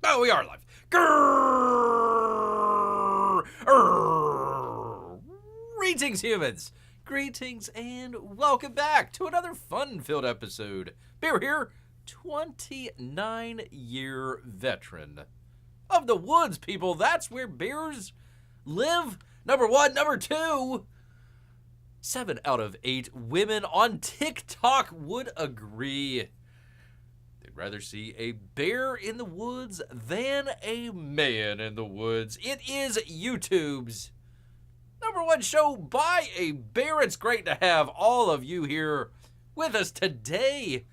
Oh, we are live. Greetings, humans. Greetings and welcome back to another fun-filled episode. Bear here, 29-year veteran of the woods, people. That's where bears live. Number one. Number two, 7 out of 8 women on TikTok would agree. They'd rather see a bear in the woods than a man in the woods. It is YouTube's #1 show by a bear. It's great to have all of you here with us today.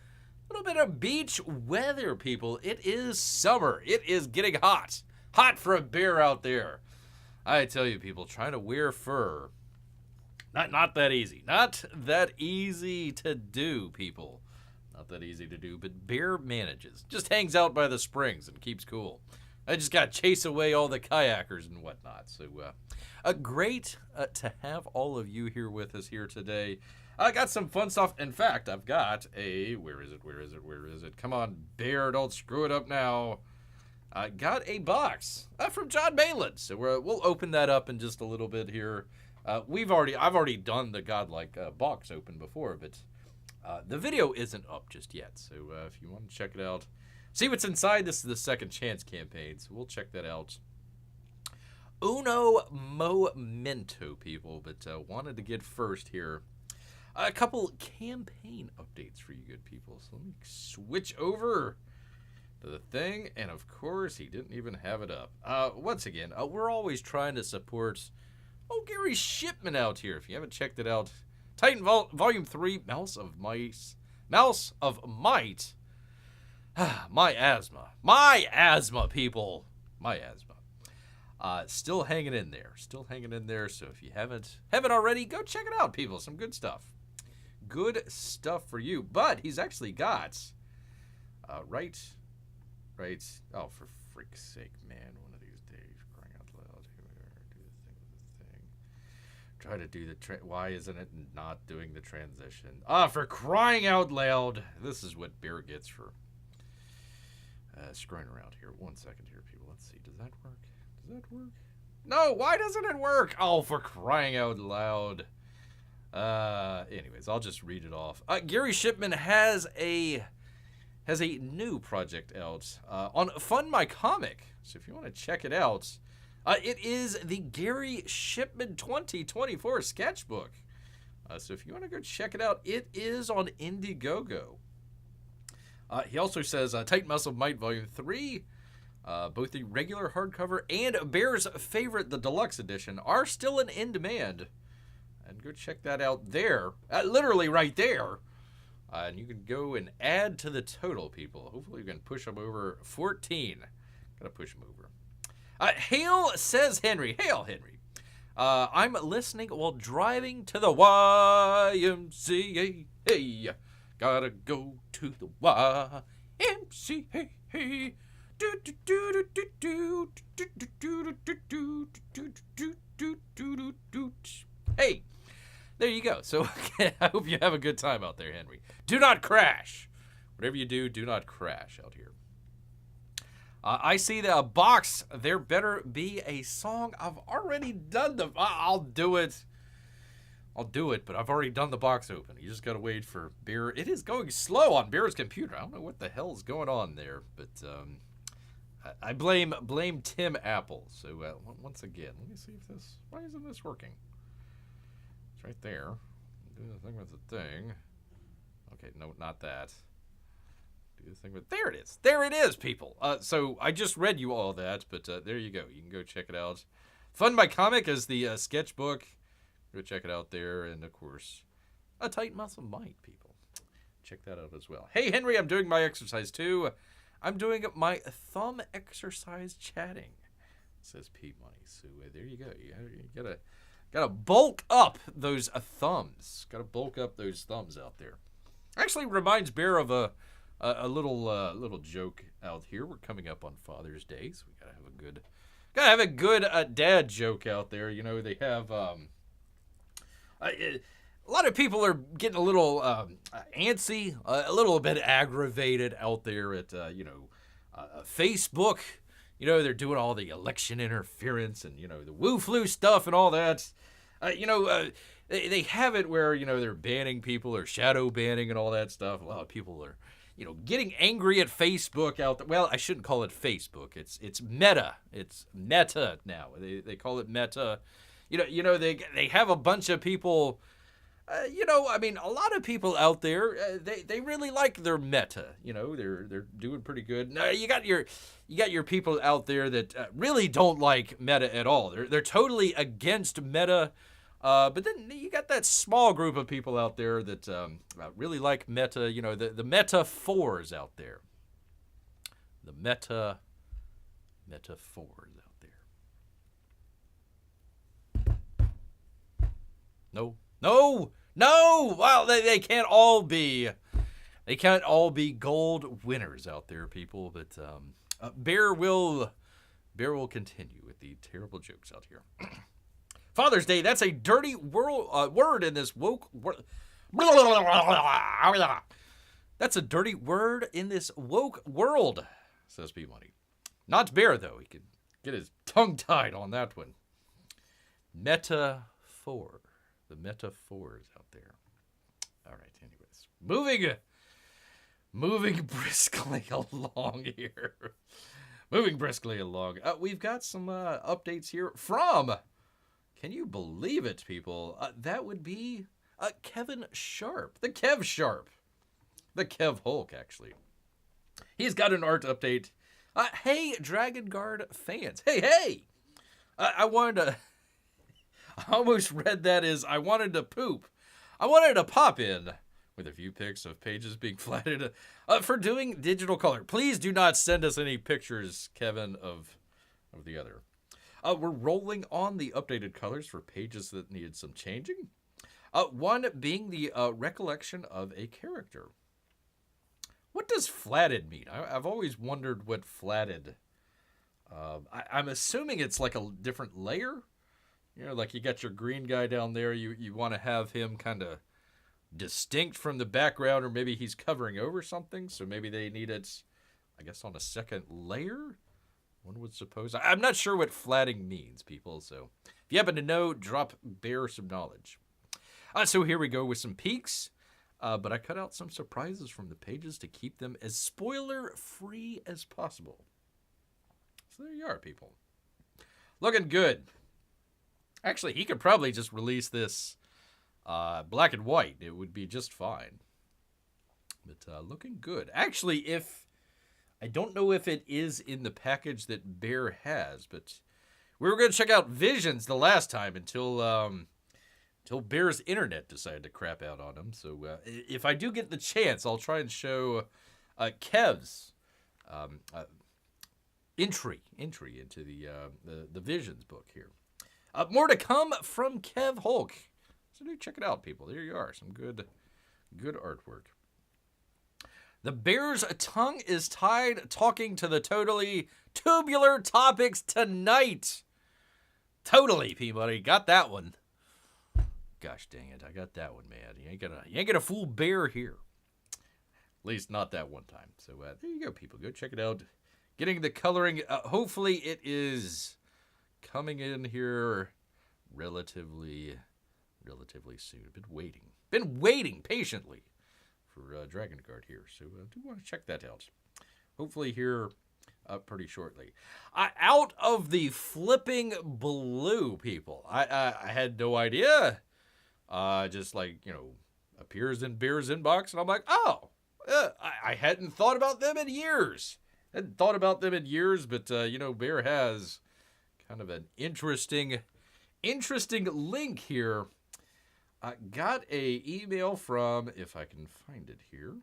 A little bit of beach weather, people. It is summer. It is getting hot. Hot for a bear out there. I tell you, people, trying to wear fur, not that easy. Not that easy to do, people. Not that easy to do, but bear manages. Just hangs out by the springs and keeps cool. I just got to chase away all the kayakers and whatnot. So, great to have all of you here with us here today. I got some fun stuff. In fact, I've got a, where is it? Come on, bear, don't screw it up now. I got a box from John Mayland. So we'll open that up in just a little bit here. I've already done the Godlike Box Open before, but the video isn't up just yet. So if you want to check it out, see what's inside. This is the Second Chance campaign, so we'll check that out. Uno momento, people, but wanted to get first here a couple campaign updates for you good people. So let me switch over to the thing, and of course, he didn't even have it up. Once again, we're always trying to support Gary Shipman out here. If you haven't checked it out, Titan Volume 3, Mouse of Might. My asthma, people. My asthma. Still hanging in there. So if you haven't already, go check it out, people. Some good stuff. Good stuff for you. But he's actually got, right. Oh, for freak's sake, man. One of these days, crying out loud. Here we are. Do the thing with the thing. Try to do the why isn't it not doing the transition? For crying out loud. This is what bear gets for screwing around here. 1 second here, people. Let's see. Does that work? No, why doesn't it work? Oh, for crying out loud. Anyways, I'll just read it off. Gary Shipman has a new project out on Fund My Comic. So if you want to check it out, it is the Gary Shipman 2024 sketchbook. So if you want to go check it out, it is on Indiegogo. He also says Titan Muscle Might Volume 3, both the regular hardcover and Bear's Favorite, the deluxe edition, are still in demand. And go check that out there, literally right there. And you can go and add to the total, people. Hopefully you can push them over 14. Gotta push them over. Hail, says Henry. Hail, Henry. I'm listening while driving to the YMCA. Hey, gotta go to the YMCA. Hey. Hey, there you go. So I hope you have a good time out there, Henry. Do not crash. Whatever you do, do not crash out here. I see the box. There better be a song. I've already done the. I'll do it, but I've already done the box open. You just gotta wait for Bear. It is going slow on Bear's computer. I don't know what the hell's going on there, but I blame Tim Apple. So once again, let me see if this. Why isn't this working? It's right there. Do the thing with the thing. Okay, no, not that. Do the thing with. There it is. There it is, people. So I just read you all that, but there you go. You can go check it out. Fund My Comic is the sketchbook. Go check it out there, and of course, a Titan Muscle Might, people. Check that out as well. Hey, Henry, I'm doing my exercise too. I'm doing my thumb exercise chatting, says Pete Money. So there you go. You gotta bulk up those thumbs. Gotta bulk up those thumbs out there. Actually, reminds Bear of a little joke out here. We're coming up on Father's Day, so we gotta have a good dad joke out there. You know, they have a lot of people are getting a little antsy, a little bit aggravated out there at Facebook they're doing all the election interference and, the woo-flu stuff and all that. They have it where, they're banning people or shadow banning and all that stuff. A lot of people are, getting angry at Facebook out there. Well, I shouldn't call it Facebook. It's Meta. It's Meta now. They call it Meta. They have a bunch of people. A lot of people out there, they really like their Meta. They're doing pretty good. Now you got your people out there that really don't like Meta at all. They're totally against Meta. But then you got that small group of people out there that really like Meta. The Meta 4s out there. The Meta 4s out there. No. Well, they can't all be. They can't all be gold winners out there, people. But Bear will continue with the terrible jokes out here. Father's Day. That's a dirty word in this woke. That's a dirty word in this woke world, says P Money. Not Bear though. He could get his tongue tied on that one. Meta 4. The Meta 4s out there. All right, anyways. Moving briskly along here. Moving briskly along. We've got some updates here from, can you believe it, people? That would be Kevin Sharp. The Kev Sharp. The Kev Hulk, actually. He's got an art update. Hey, Dragon Guard fans. Hey! I wanted to... I almost read that as I wanted to poop. I wanted to pop in with a few pics of pages being flatted for doing digital color. Please do not send us any pictures, Kevin, of the other. We're rolling on the updated colors for pages that needed some changing. One being the recollection of a character. What does flatted mean? I've always wondered what flatted... I'm assuming it's like a different layer. Like you got your green guy down there. You want to have him kind of distinct from the background, or maybe he's covering over something. So maybe they need it, I guess, on a second layer. One would suppose. I'm not sure what flatting means, people. So if you happen to know, drop Bear some knowledge. So here we go with some peeks. But I cut out some surprises from the pages to keep them as spoiler-free as possible. So there you are, people. Looking good. Actually, he could probably just release this black and white. It would be just fine. But looking good. Actually, I don't know if it is in the package that Bear has, but we were going to check out Visions the last time until Bear's internet decided to crap out on him. So if I do get the chance, I'll try and show Kev's entry into the Visions book here. More to come from Kev Hulk. So do check it out, people. There you are. Some good artwork. The Bear's tongue is tied talking to the totally tubular topics tonight. Totally, P-Money. Got that one. Gosh dang it. I got that one, man. You ain't gonna fool Bear here. At least not that one time. So there you go, people. Go check it out. Getting the coloring. Hopefully it is coming in here relatively soon. Been waiting patiently for Dragon Guard here. So I do want to check that out. Hopefully here pretty shortly. Out of the flipping blue, people. I had no idea. Just appears in Bear's inbox, and I'm like, oh, I hadn't thought about them in years. But Bear has kind of an interesting link here. Got a email from, if I can find it here.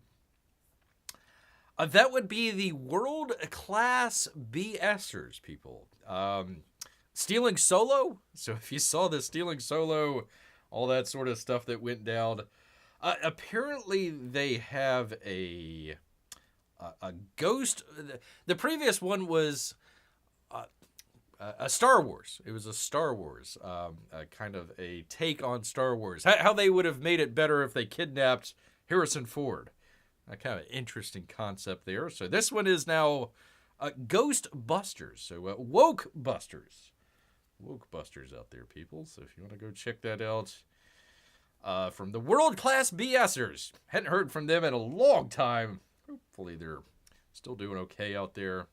That would be the World Class BSers, people. Stealing Solo. So if you saw the Stealing Solo, all that sort of stuff that went down, apparently they have a ghost. The previous one was a Star Wars. It was a Star Wars, kind of a take on Star Wars. How they would have made it better if they kidnapped Harrison Ford. A kind of interesting concept there. So this one is now Ghost Busters. So Woke Busters. Woke Busters out there, people. So if you want to go check that out. From the World Class BSers. Hadn't heard from them in a long time. Hopefully they're still doing okay out there.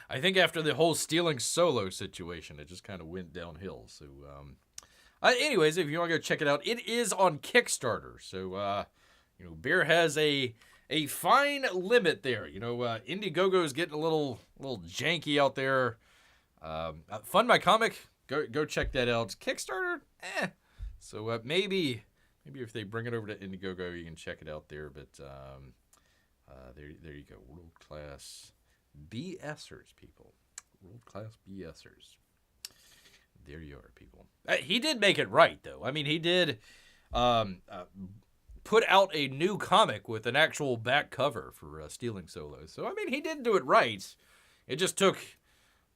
I think after the whole stealing solo situation, it just kind of went downhill. So, anyways, if you want to go check it out, it is on Kickstarter. So, Bear has a fine limit there. Indiegogo is getting a little janky out there. Fund My Comic, go check that out. Kickstarter, So maybe if they bring it over to Indiegogo, you can check it out there. But there you go, World Class BSers, people. World Class BSers. There you are, people. He did make it right, though. I mean, he did put out a new comic with an actual back cover for Stealing Solo. So, I mean, he did do it right. It just took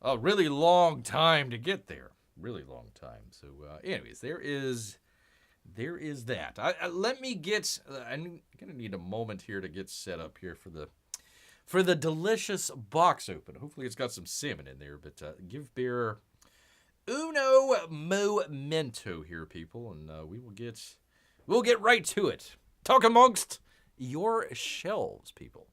a really long time to get there. Really long time. So, anyways, there is that. Let me get. I'm gonna need a moment here to get set up here for the delicious box open. Hopefully, it's got some salmon in there. But give Bear uno momento here, people, and we'll get right to it. Talk amongst your shelves, people.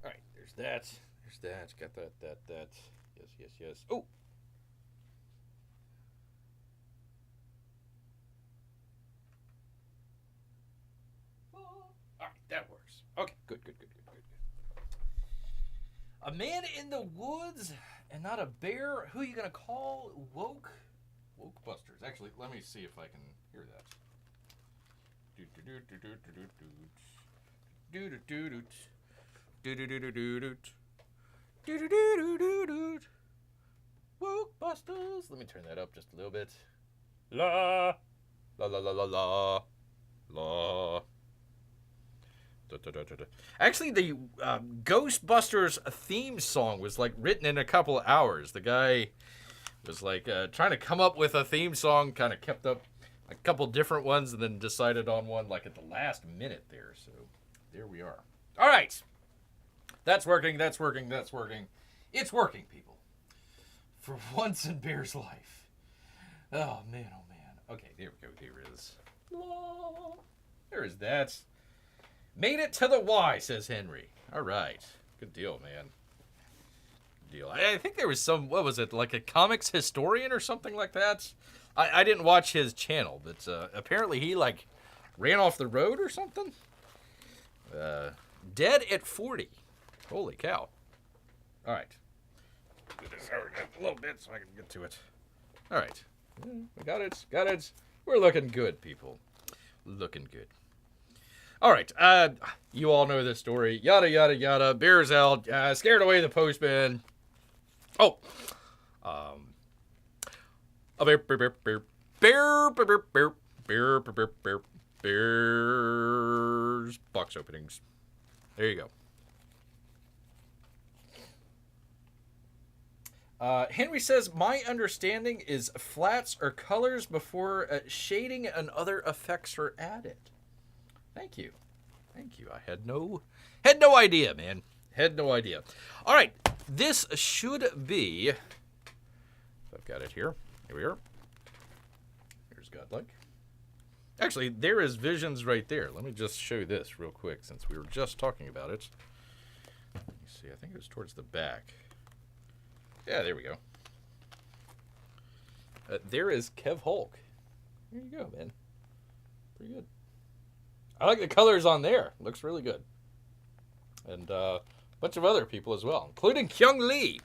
All right, there's that. Got that. Yes. Oh! All right, that works. Okay, good. A man in the woods and not a bear? Who are you going to call? Woke Busters. Actually, let me see if I can hear that. Woke Busters. Let me turn that up just a little bit. La la la la la la la. Actually, the Ghostbusters theme song was like written in a couple of hours. The guy was like trying to come up with a theme song, kind of kept up a couple different ones, and then decided on one like at the last minute there. So there we are. All right. That's working. It's working, people. For once in Bear's life. Oh, man. Okay, there we go. There it is. There is that. Made it to the Y, says Henry. All right. Good deal, man. Good deal. I think there was some, what was it, like a comics historian or something like that? I didn't watch his channel, but apparently he, like, ran off the road or something. Dead at 40. Holy cow. All right. Do this a little bit so I can get to it. All right. We got it. We're looking good, people. Looking good. All right. You all know this story. Yada, yada, yada. Bear's out. Scared away the postman. Oh. Bear's box openings. There you go. Henry says, my understanding is flats or colors before shading and other effects are added. Thank you. Thank you. I had no idea, man. Had no idea. All right. This should be... I've got it here. Here we are. Here's Godlike. Actually, there is Visions right there. Let me just show this real quick since we were just talking about it. Let me see. I think it was towards the back. Yeah, there we go. There is Kev Hulk. There you go, man. Pretty good. I like the colors on there. Looks really good. And a bunch of other people as well, including Kyung Lee.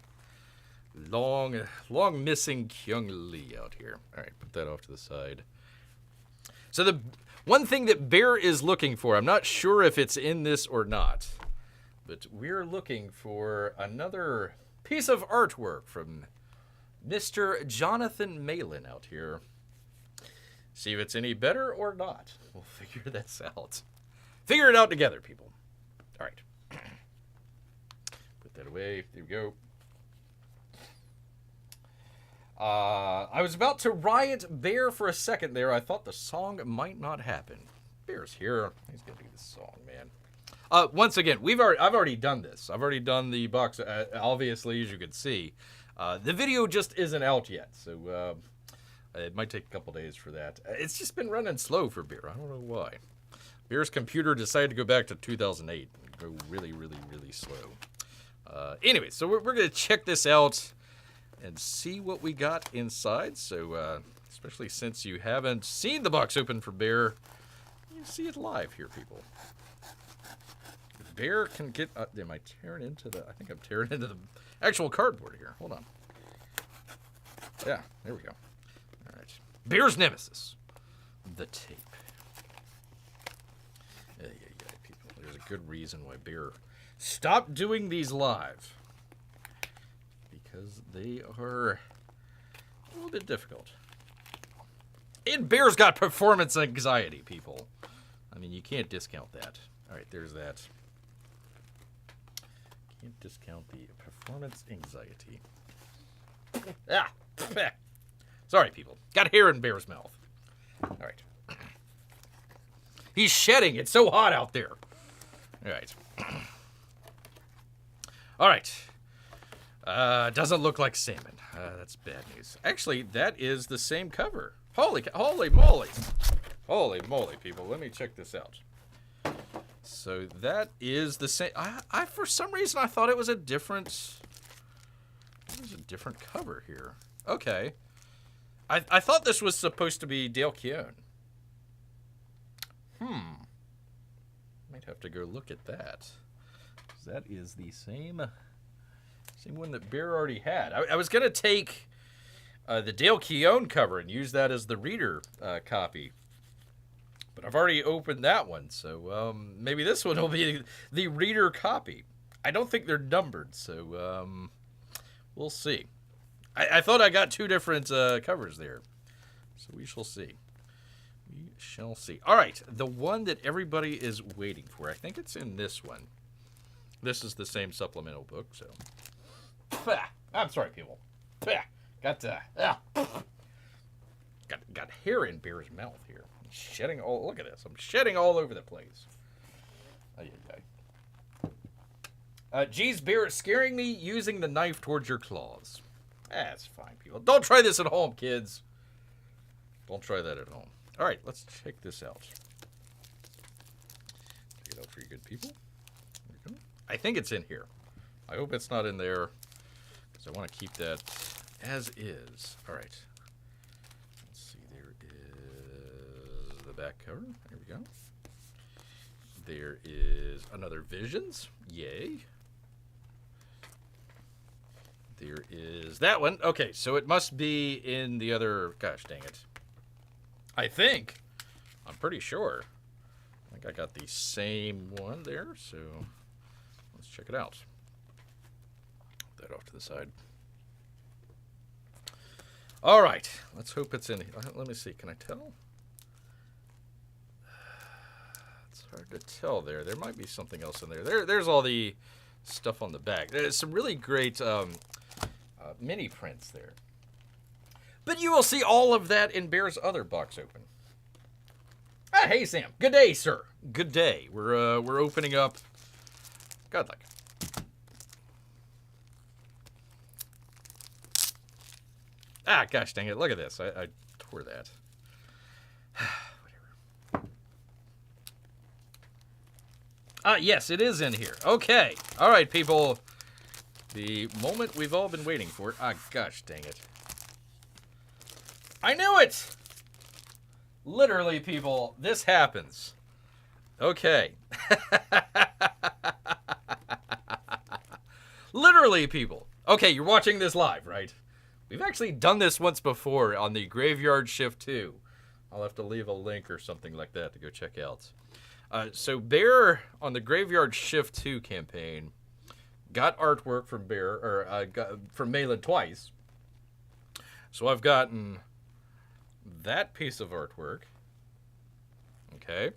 Long missing Kyung Lee out here. All right, put that off to the side. So the one thing that Bear is looking for, I'm not sure if it's in this or not, but we're looking for another piece of artwork from Mr. Jonathan Malin out here. See if it's any better or not. We'll figure this out. Figure it out together, people. All right. Put that away. There we go. I was about to riot Bear for a second there. I thought the song might not happen. Bear's here. He's gonna do this song, man. Once again, I've already done this. I've already done the box. Obviously, as you can see, the video just isn't out yet, so it might take a couple days for that. It's just been running slow for Bear. I don't know why. Bear's computer decided to go back to 2008 and go really, really, really slow. Anyway, so we're gonna check this out and see what we got inside. So, especially since you haven't seen the box open for Bear, you see it live here, people. Bear can get... am I tearing into the... I think I'm tearing into the actual cardboard here. Hold on. Yeah, there we go. All right. Bear's Nemesis. The tape. Yeah, people. There's a good reason why Bear stopped doing these live. Because they are a little bit difficult. And Bear's got performance anxiety, people. I mean, you can't discount that. All right, there's that. Can't discount the performance anxiety. Ah! Sorry, people. Got hair in Bear's mouth. All right. He's shedding. It's so hot out there. All right. All right. Doesn't look like salmon. That's bad news. Actually, that is the same cover. Holy moly. Holy moly, people. Let me check this out. So that is the same. I for some reason I thought it was a different. There's a different cover here. Okay. I thought this was supposed to be Dale Keown. Might have to go look at that. That is the same one that Bear already had. I was gonna take the Dale Keown cover and use that as the reader copy. But I've already opened that one, so maybe this one will be the reader copy. I don't think they're numbered, so we'll see. I thought I got two different covers there, so we shall see. We shall see. All right, the one that everybody is waiting for. I think it's in this one. This is the same supplemental book, so. I'm sorry, people. Got hair in Bear's mouth here. Shedding all. Look at this. I'm shedding all over the place. Geez, Bear, scaring me using the knife towards your claws. That's fine, people. Don't try this at home, kids. Don't try that at home. All right, let's check this out. Check it out for you good people. There we go. I think it's in here. I hope it's not in there because I want to keep that as is. All right. Back cover. There we go. There is another Visions. Yay. There is that one. Okay, so it must be in the other. Gosh dang it. I think. I'm pretty sure. I think I got the same one there, so let's check it out. Put that off to the side. All right. Let's hope it's in here. Let me see. Can I tell? Hard to tell there. There might be something else in there. There's all the stuff on the back. There's some really great mini prints there. But you will see all of that in Bear's other box open. Ah, hey Sam. Good day, sir. Good day. We're opening up Godlike. Ah, gosh dang it! Look at this. I tore that. Whatever. Yes, it is in here. Okay. All right, people. The moment we've all been waiting for. Ah, gosh dang it. I knew it! Literally, people, this happens. Okay. Literally, people. Okay, you're watching this live, right? We've actually done this once before on the Graveyard Shift 2. I'll have to leave a link or something like that to go check out. So Bear, on the Graveyard Shift 2 campaign, got artwork from Bear, or from Malin twice. So I've gotten that piece of artwork. Okay.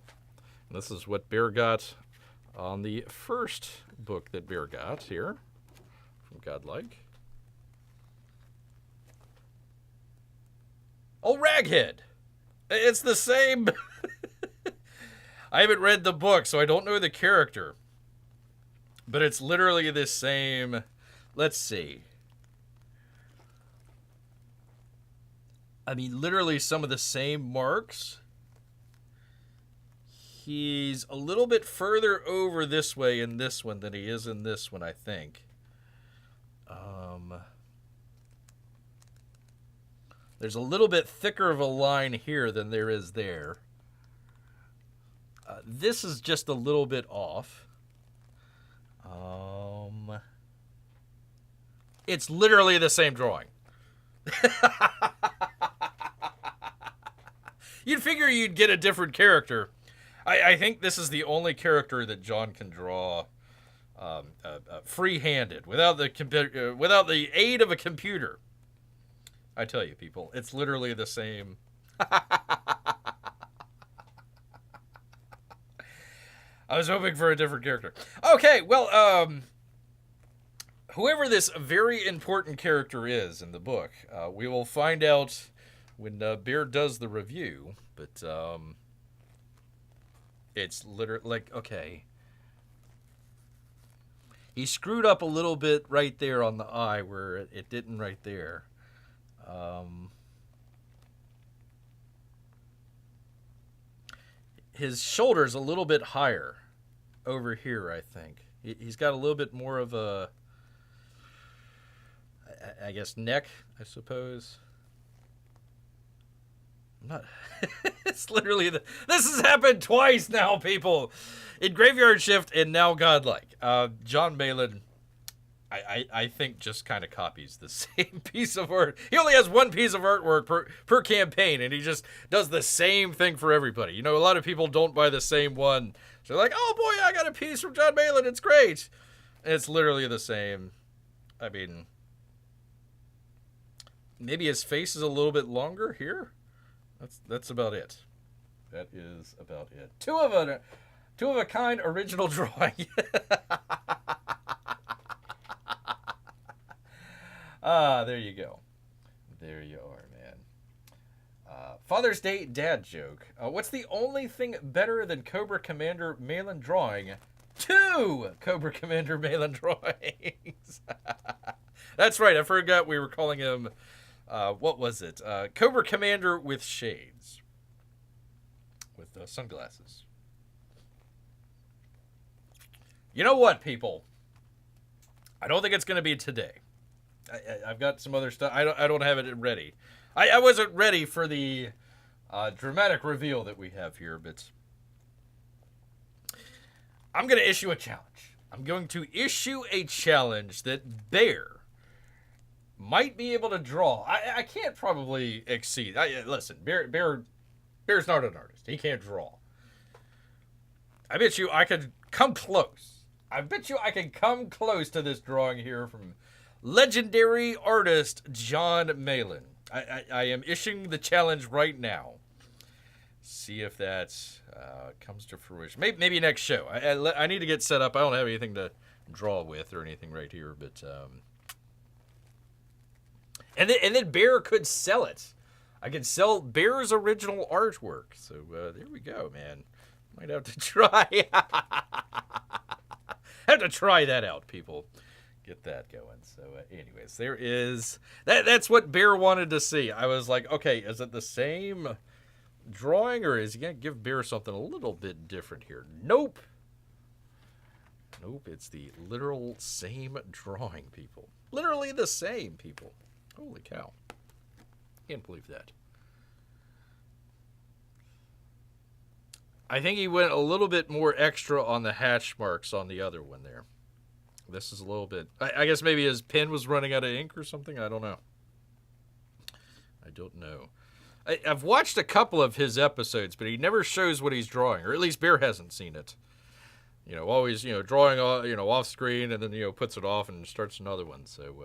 And this is what Bear got on the first book that Bear got here from Godlike. Oh, Raghead! It's the same. I haven't read the book, so I don't know the character. But it's literally the same. Let's see. I mean, literally some of the same marks. He's a little bit further over this way in this one than he is in this one, I think. There's a little bit thicker of a line here than there is there. This is just a little bit off. It's literally the same drawing. You'd figure you'd get a different character. I think this is the only character that John can draw free-handed, without the aid of a computer. I tell you, people, it's literally the same. I was hoping for a different character. Okay, well, whoever this very important character is in the book, we will find out when Bear does the review. But it's literally like, okay, he screwed up a little bit right there on the eye where it didn't right there. His shoulder's a little bit higher over here, I think. He's got a little bit more of a, I guess, neck, I suppose. I'm not. It's literally this has happened twice now, people. In Graveyard Shift and now Godlike. John Malin, I think, just kind of copies the same piece of art. He only has one piece of artwork per campaign, and he just does the same thing for everybody. You know, a lot of people don't buy the same one. So they're like, oh boy, I got a piece from John Malin, it's great. And it's literally the same. I mean, maybe his face is a little bit longer here. That's about it. That is about it. Two of a kind original drawing. There you go. There you are, man. Father's Day dad joke. What's the only thing better than Cobra Commander Malin drawing? 2 Cobra Commander Malin drawings. That's right. I forgot we were calling him, what was it? Cobra Commander with shades. With sunglasses. You know what, people? I don't think it's going to be today. I've got some other stuff. I don't have it ready. I wasn't ready for the dramatic reveal that we have here, but I'm going to issue a challenge. I'm going to issue a challenge that Bear might be able to draw. I can't probably exceed. Listen, Bear's not an artist. He can't draw. I bet you I could come close. I bet you I can come close to this drawing here from legendary artist John Malin. I am issuing the challenge right now. See if that comes to fruition. Maybe next show. I need to get set up. I don't have anything to draw with or anything right here, but And then Bear could sell it. I could sell Bear's original artwork. So there we go, man. Might have to try. Have to try that out, people. Get that going. So anyways, there is... That's what Bear wanted to see. I was like, okay, is it the same drawing, or is he going to give Bear something a little bit different here? Nope. Nope, it's the literal same drawing, people. Literally the same, people. Holy cow. Can't believe that. I think he went a little bit more extra on the hatch marks on the other one there. This is a little bit... I guess maybe his pen was running out of ink or something. I don't know. I don't know. I've watched a couple of his episodes, but he never shows what he's drawing, or at least Bear hasn't seen it. You know, always, you know, drawing, you know, off screen, and then, you know, puts it off and starts another one. So,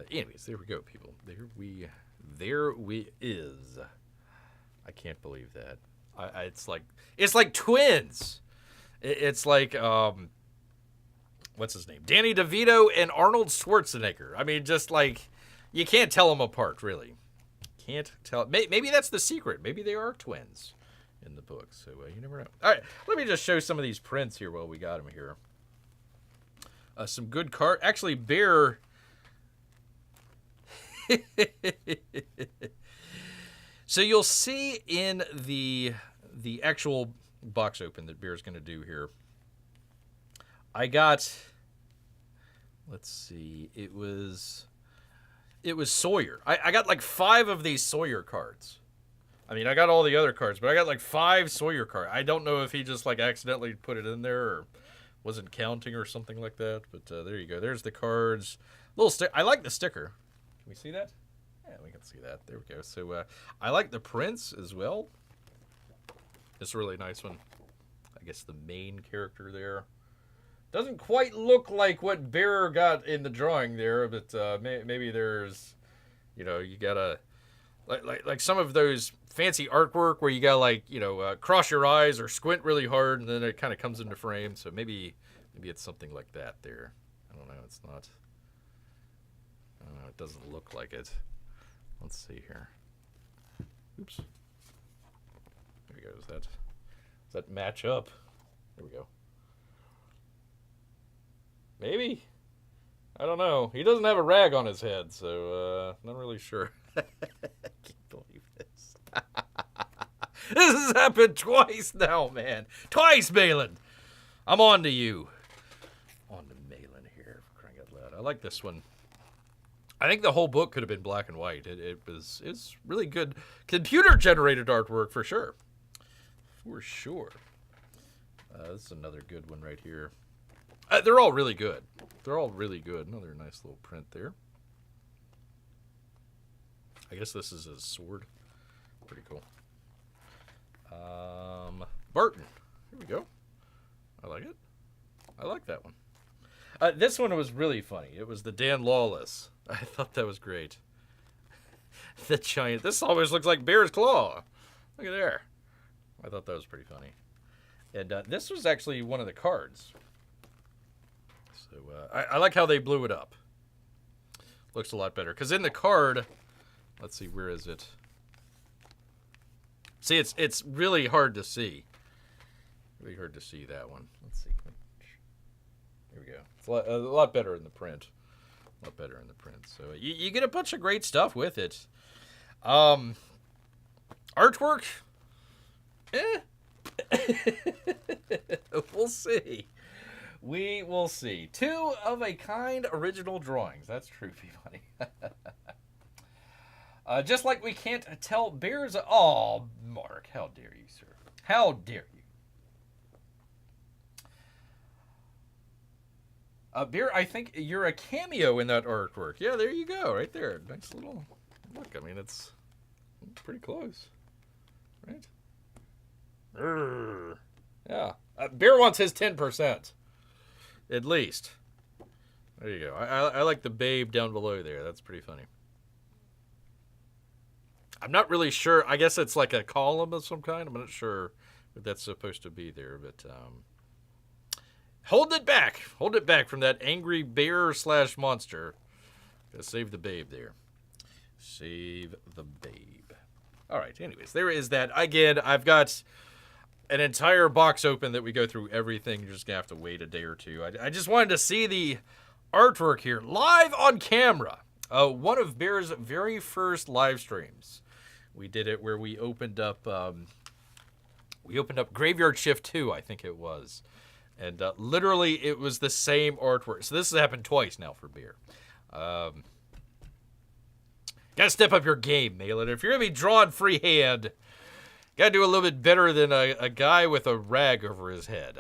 anyways, there we go, people. There we is. I can't believe that. It's like twins. It's like, what's his name? Danny DeVito and Arnold Schwarzenegger. I mean, just like, you can't tell them apart, really. Can't tell. Maybe that's the secret. Maybe they are twins in the book. So you never know. All right, let me just show some of these prints here while we got them here. Some good card. Actually, Bear. So you'll see in the actual box open that Bear's going to do here. I got, let's see, it was Sawyer. I got like 5 of these Sawyer cards. I mean, I got all the other cards, but I got like 5 Sawyer cards. I don't know if he just like accidentally put it in there or wasn't counting or something like that. But there you go. There's the cards. Little stick. I like the sticker. Can we see that? Yeah, we can see that. There we go. So I like the prints as well. It's a really nice one. I guess the main character there. Doesn't quite look like what Bear got in the drawing there, but maybe there's, you know, you gotta like some of those fancy artwork where you gotta like, you know, cross your eyes or squint really hard, and then it kind of comes into frame. So maybe it's something like that there. I don't know. It's not. I don't know. It doesn't look like it. Let's see here. Oops. There we go. Does that match up? There we go. Maybe. I don't know. He doesn't have a rag on his head, so not really sure. I can't believe this. This has happened twice now, man. Twice, Malin. I'm on to you. On to Malin here, for crying out loud. I like this one. I think the whole book could have been black and white. It's really good computer-generated artwork, for sure. For sure. This is another good one right here. They're all really good. They're all really good. Another nice little print there. I guess this is a sword. Pretty cool. Barton. Here we go. I like it. I like that one. This one was really funny. It was the Dan Lawless. I thought that was great. The giant. This always looks like Bear's Claw. Look at there. I thought that was pretty funny. And this was actually one of the cards. So I like how they blew it up. Looks a lot better. Because in the card, let's see, where is it? See, it's really hard to see. Really hard to see that one. Let's see. Here we go. It's a lot better in the print. A lot better in the print. So you get a bunch of great stuff with it. Artwork? We'll see. We will see. 2 of a kind original drawings. That's true, Peabody. Just like we can't tell Bear's... Oh, Marc, how dare you, sir? How dare you? Bear, I think you're a cameo in that artwork. Yeah, there you go, right there. Nice little look. I mean, it's pretty close, right? Urgh. Yeah. Bear wants his 10%, at least. There you go. I like the babe down below there. That's pretty funny. I'm not really sure. I guess it's like a column of some kind. I'm not sure what that's supposed to be there, but hold it back. Hold it back from that angry bear / monster. Gotta save the babe there. Save the babe. All right, anyways, there is that. Again, I've got an entire box open that we go through everything. You're just gonna have to wait a day or two. I just wanted to see the artwork here live on camera. One of Bear's very first live streams. We did it where we opened up Graveyard Shift 2, I think it was. And literally it was the same artwork. So this has happened twice now for Bear. Gotta step up your game, Malin. If you're gonna be drawing freehand, gotta do a little bit better than a guy with a rag over his head.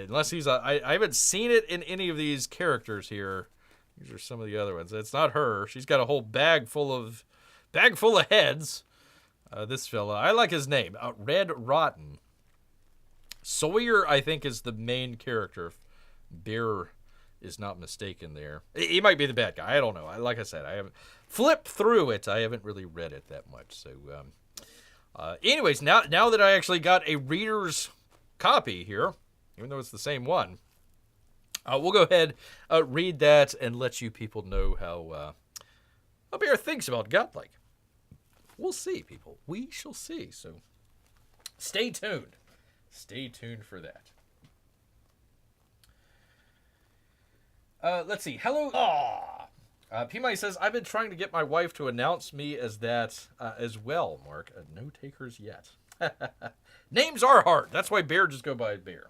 Unless he's I haven't seen it in any of these characters here. These are some of the other ones. It's not her. She's got a whole bag full of heads. This fella, I like his name, Red Rotten. Sawyer, I think, is the main character. If Bear is not mistaken there. He might be the bad guy. I don't know. Like I said, I haven't flipped through it. I haven't really read it that much. So, anyways, now that I actually got a reader's copy here, even though it's the same one, we'll go ahead, read that, and let you people know how Bear thinks about Godlike. We'll see, people. We shall see. So, stay tuned. Stay tuned for that. Let's see. Hello. P-Mike says, I've been trying to get my wife to announce me as that as well, Mark. No takers yet. Names are hard. That's why Bear just go by Bear.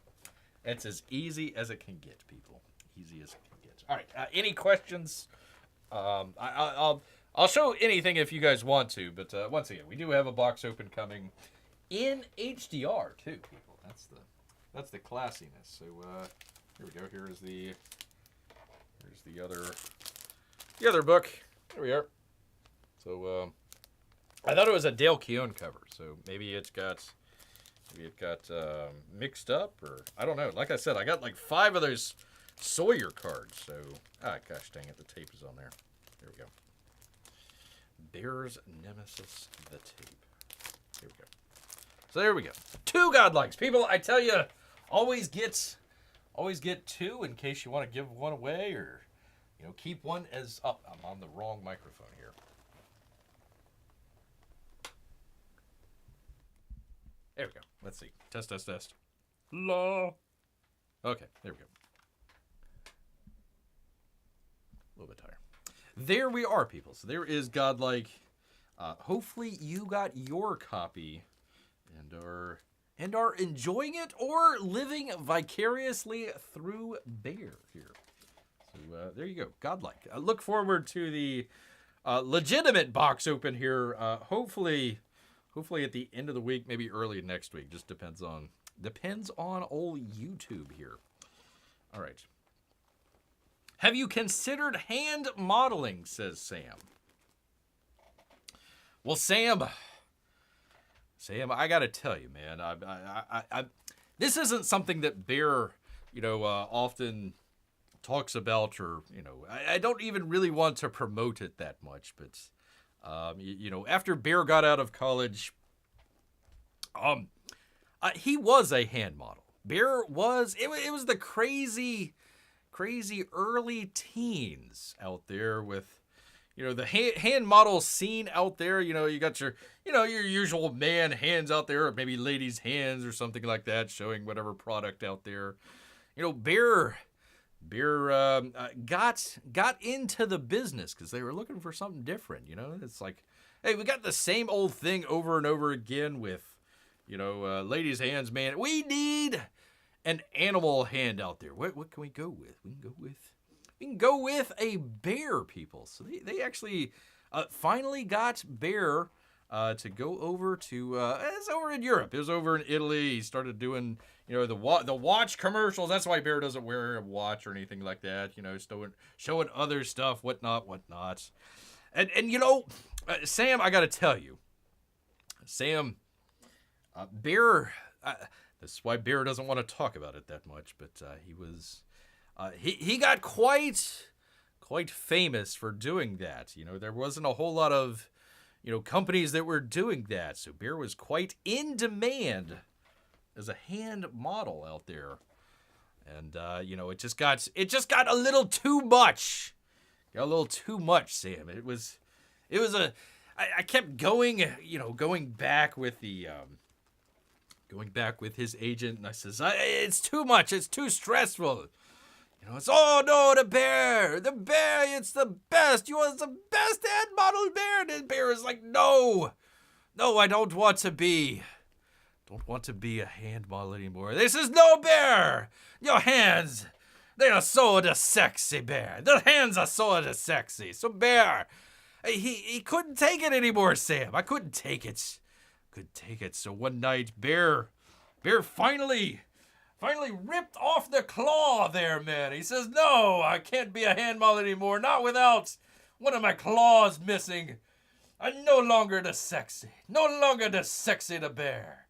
It's as easy as it can get, people. Easy as it can get. All right. Any questions? I'll show anything if you guys want to, but once again, we do have a box open coming in HDR too, people. That's the classiness. So here we go. Here's the other book. There we are. So I thought it was a Dale Keown cover, so maybe it got mixed up, or I don't know. Like I said, I got like 5 of those Sawyer cards. So gosh dang it, the tape is on there. There we go. Bear's Nemesis, the tape. Here we go. So there we go. 2 Godlikes. People, I tell you, always get 2 in case you want to give one away, or keep one as up. I'm on the wrong microphone here. There we go. Let's see. Test. La. Okay, there we go. A little bit higher. There we are, people. So there is Godlike. Hopefully you got your copy and are enjoying it or living vicariously through Bear here. So there you go, Godlike. I look forward to the legitimate box open here. Hopefully at the end of the week, maybe early next week. Just depends on old YouTube here. All right. Have you considered hand modeling, says Sam. Well, Sam, I got to tell you, man, I this isn't something that Bear, often talks about, or, I don't even really want to promote it that much, but, after Bear got out of college, he was a hand model. Bear was, it was the crazy early teens out there with, the hand model scene out there. You got your usual man hands out there, or maybe ladies' hands or something like that, showing whatever product out there. Bear got into the business because they were looking for something different. It's like, hey, we got the same old thing over and over again with, ladies' hands, man. We need an animal hand out there. What can we go with? We can go with a bear, people. So they actually finally got Bear to go over to it's over in Europe. It was over in Italy. He started doing the watch commercials. That's why Bear doesn't wear a watch or anything like that. Showing other stuff, whatnot. And Sam, I got to tell you, Sam, Bear. This is why Bear doesn't want to talk about it that much, but he got quite famous for doing that. There wasn't a whole lot of, companies that were doing that. So Bear was quite in demand as a hand model out there. And, it just got a little too much. Got a little too much, Sam. It was I kept going, going back with his agent, and I says, it's too much. It's too stressful. It's, oh no, the bear, it's the best. You want the best hand model bear? And the bear is like, no, I don't want to be a hand model anymore. This is no bear. Your hands, they are so the sexy, bear. The hands are so the sexy. So bear, he couldn't take it anymore, Sam. I couldn't take it. So one night, bear finally ripped off the claw there, man. He says, no, I can't be a hand model anymore. Not without one of my claws missing. I'm no longer the sexy. The bear.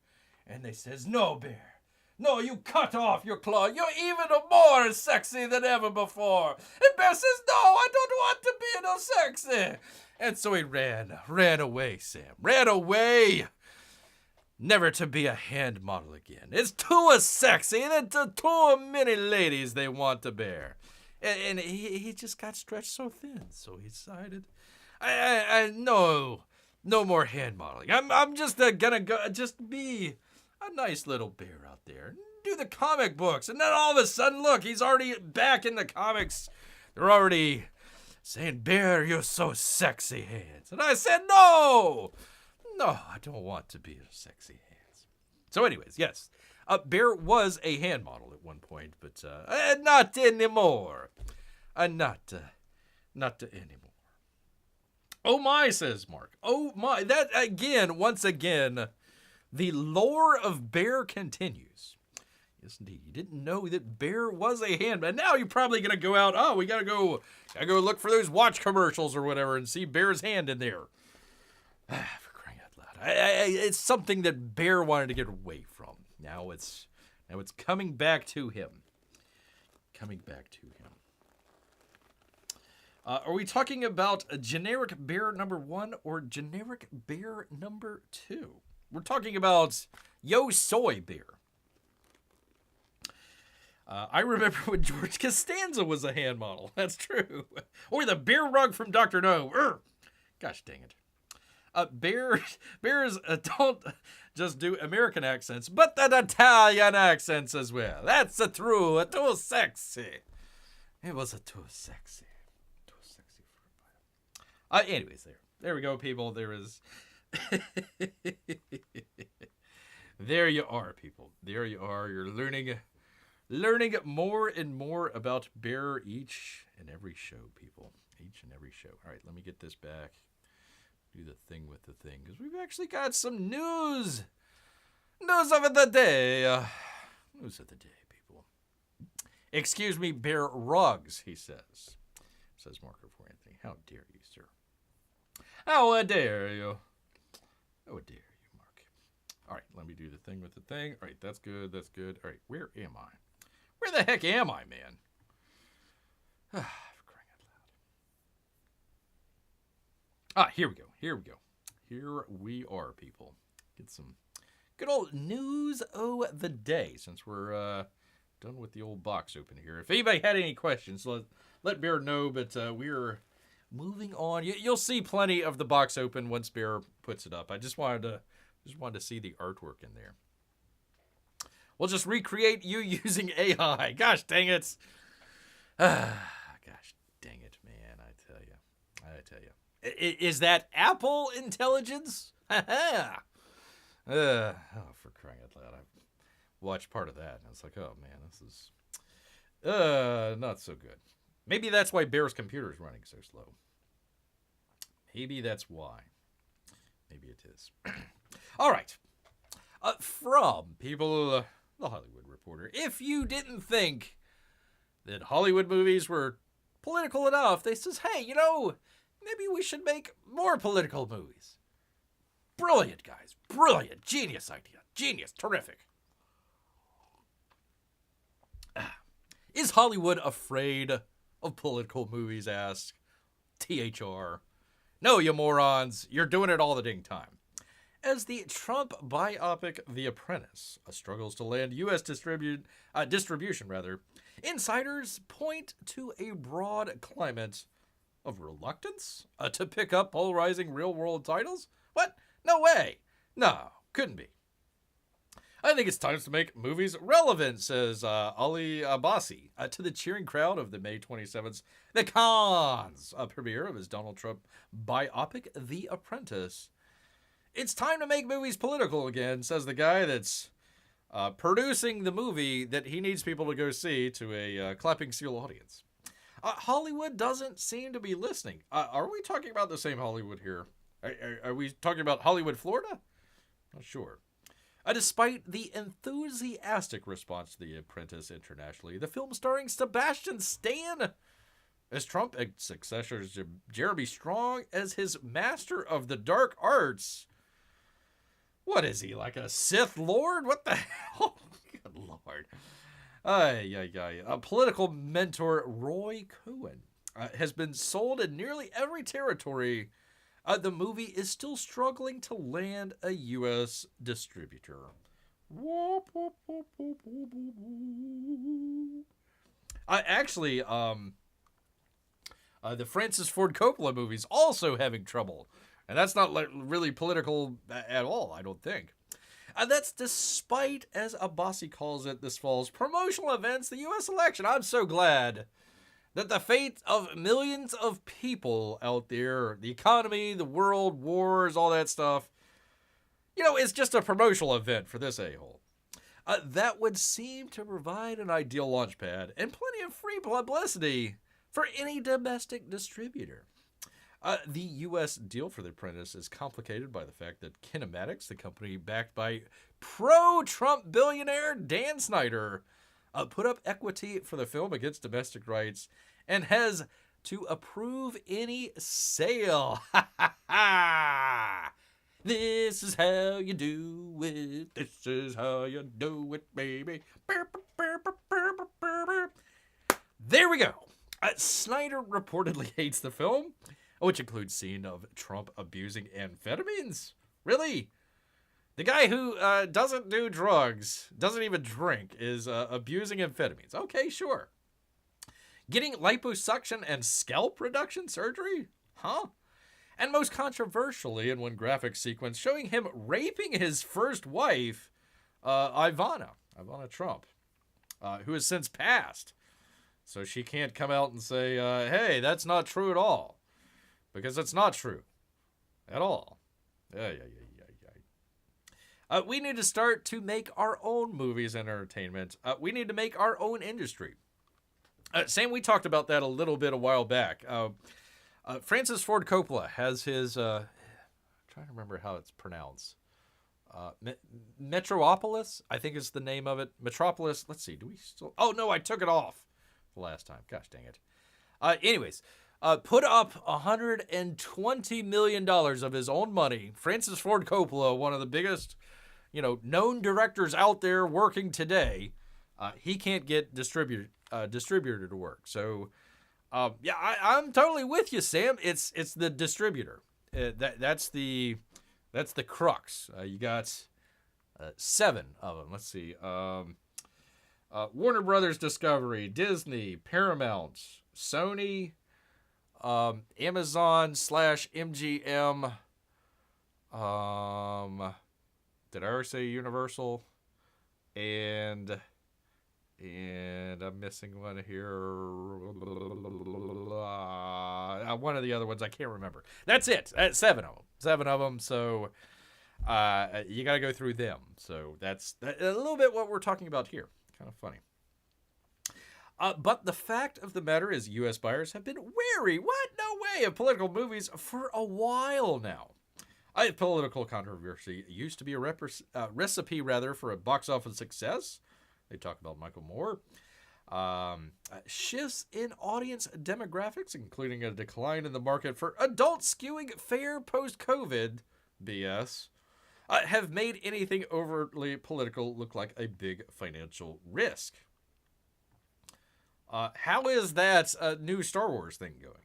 And they says, no, bear. No, you cut off your claw. You're even more sexy than ever before. And bear says, no, I don't want to be no sexy. And so he ran away, Sam. Ran away. Never to be a hand model again. It's too sexy, and too many ladies they want to bear. And he just got stretched so thin. So he decided, I no more hand modeling. I'm just gonna go just be a nice little bear out there. Do the comic books. And then all of a sudden, look, he's already back in the comics. They're already saying, bear, you're so sexy, hands. And I said, no, I don't want to be a sexy hands. So anyways, yes, Bear was a hand model at one point, but not anymore. Not anymore. Oh my, says Marc. Oh my, that again, once again, the lore of Bear continues. Yes, indeed. You didn't know that Bear was a hand, and now you're probably gonna go out. Oh, we gotta go look for those watch commercials or whatever and see Bear's hand in there. For crying out loud! It's something that Bear wanted to get away from. Now it's coming back to him. Are we talking about a generic Bear number 1 or generic Bear number 2? We're talking about Yo Soy Bear. I remember when George Costanza was a hand model. That's true. Or the bear rug from Dr. No. Gosh dang it. Bears don't just do American accents, but the Italian accents as well. That's too sexy. It was too sexy. Too sexy for a bite. Anyways, there we go, people. There you are, people. There you are. You're learning more and more about Bear each and every show, people. Each and every show. All right, let me get this back. Do the thing with the thing, because we've actually got some news. News of the day. News of the day, people. Excuse me, Bear Rugs, he says. Says Mark for Anthony. How dare you, sir? How dare you? How dare you, Mark? All right, let me do the thing with the thing. All right, that's good. All right, where am I? Where the heck am I, man? For crying out loud. Here we go. Here we are, people. Get some good old news of the day, since we're done with the old box open here. If anybody had any questions, let Bear know, but we're moving on. You'll see plenty of the box open once Bear puts it up. I just wanted to see the artwork in there. We'll just recreate you using AI. Gosh dang it. Gosh dang it, man. I tell you. Is that Apple intelligence? For crying out loud. I watched part of that, and I was like, oh, man, this is not so good. Maybe that's why Bear's computer is running so slow. Maybe that's why. Maybe it is. All right. From people, the Hollywood Reporter. If you didn't think that Hollywood movies were political enough, they says, hey, maybe we should make more political movies. Brilliant, guys. Brilliant. Genius idea. Genius. Terrific. Is Hollywood afraid of political movies? Asks THR. No, you morons. You're doing it all the dang time. As the Trump biopic The Apprentice struggles to land U.S. distribution, insiders point to a broad climate of reluctance to pick up polarizing real-world titles? What? No way. No, couldn't be. I think it's time to make movies relevant, says Ali Abbasi to the cheering crowd of the May 27th, the Cannes premiere of his Donald Trump biopic, The Apprentice. It's time to make movies political again, says the guy that's producing the movie that he needs people to go see to a clapping seal audience. Hollywood doesn't seem to be listening. Are we talking about the same Hollywood here? Are we talking about Hollywood, Florida? Not sure. Despite the enthusiastic response to The Apprentice internationally, the film starring Sebastian Stan as Trump and successors Jeremy Strong as his master of the dark arts. What is he, like a Sith Lord? What the hell? Good Lord. A political mentor, Roy Cohen, has been sold in nearly every territory. The movie is still struggling to land a U.S. distributor. Actually, the Francis Ford Coppola movie's also having trouble. And that's not really political at all, I don't think. That's despite, as Abbasi calls it this fall's promotional events, the U.S. election. I'm so glad that the fate of millions of people out there, the economy, the world, wars, all that stuff, is just a promotional event for this a-hole. That would seem to provide an ideal launchpad and plenty of free publicity for any domestic distributor. The U.S. deal for The Apprentice is complicated by the fact that Kinematics, the company backed by pro-Trump billionaire Dan Snyder, put up equity for the film against domestic rights and has to approve any sale. This is how you do it. This is how you do it, baby. There we go. Snyder reportedly hates the film, which includes scene of Trump abusing amphetamines. Really? The guy who doesn't do drugs, doesn't even drink, is abusing amphetamines. Okay, sure. Getting liposuction and scalp reduction surgery? Huh? And most controversially, in one graphic sequence, showing him raping his first wife, Ivana Trump, who has since passed. So she can't come out and say, hey, that's not true at all. Because it's not true. At all. We need to start to make our own movies and entertainment. We need to make our own industry. Sam, we talked about that a little bit a while back. Francis Ford Coppola has his, I'm trying to remember how it's pronounced. Metropolis, I think is the name of it. Metropolis, let's see, do we still, oh no, I took it off the last time. Gosh dang it. Anyways, put up $120 million of his own money. Francis Ford Coppola, one of the biggest, known directors out there working today. He can't get distributor to work. So, I'm totally with you, Sam. It's the distributor. That's the crux. You got 7 of them. Let's see. Warner Brothers Discovery, Disney, Paramount, Sony, Amazon/MGM. Did I already say Universal? And I'm missing one here. One of the other ones I can't remember. That's it. 7 of them. 7 of them. So you got to go through them. So that's a little bit what we're talking about here. Kind of funny. But the fact of the matter is U.S. buyers have been wary, no way, of political movies for a while now. Political controversy used to be a recipe for a box office success. They talk about Michael Moore. Shifts in audience demographics, including a decline in the market for adults skewing fair post-COVID BS, have made anything overtly political look like a big financial risk. How is that new Star Wars thing going?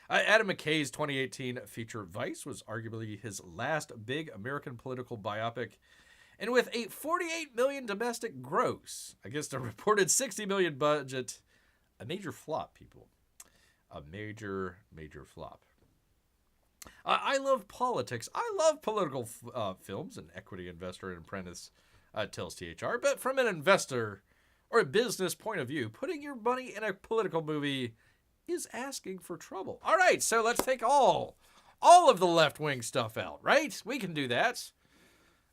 Adam McKay's 2018 feature Vice was arguably his last big American political biopic, and with a $48 million domestic gross against a reported $60 million budget, a major flop, people. A major, major flop. I love politics. I love political films. An equity investor and apprentice tells THR. But from an investor or a business point of view, putting your money in a political movie is asking for trouble. All right, so let's take all of the left-wing stuff out, right? We can do that.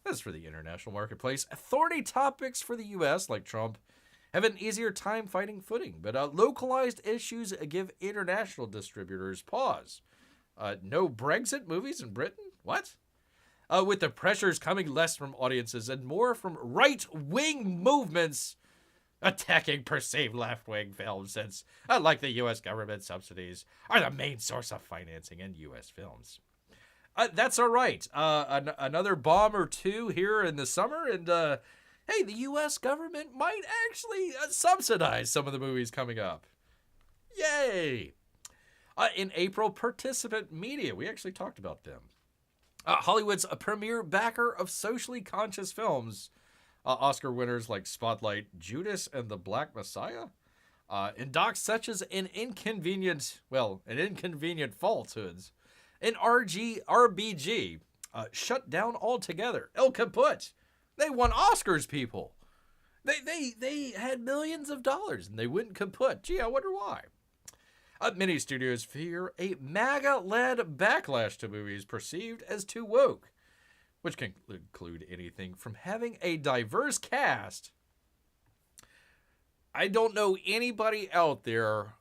As for the international marketplace, thorny topics for the U.S., like Trump, have an easier time finding footing, but localized issues give international distributors pause. No Brexit movies in Britain? What? With the pressures coming less from audiences and more from right-wing movements attacking perceived left-wing films, since, like the U.S. government subsidies, are the main source of financing in U.S. films. That's all right. Another bomb or two here in the summer, and hey, the U.S. government might actually subsidize some of the movies coming up. Yay! In April, Participant Media, we actually talked about them. Hollywood's premier backer of socially conscious films. Oscar winners like Spotlight, Judas and the Black Messiah. In docs such as An Inconvenient Falsehoods. And RBG shut down altogether. El Kaput. They won Oscars, people. They had millions of dollars and they went kaput. Gee, I wonder why. Many studios fear a MAGA-led backlash to movies perceived as too woke, which can include anything from having a diverse cast. I don't know anybody out there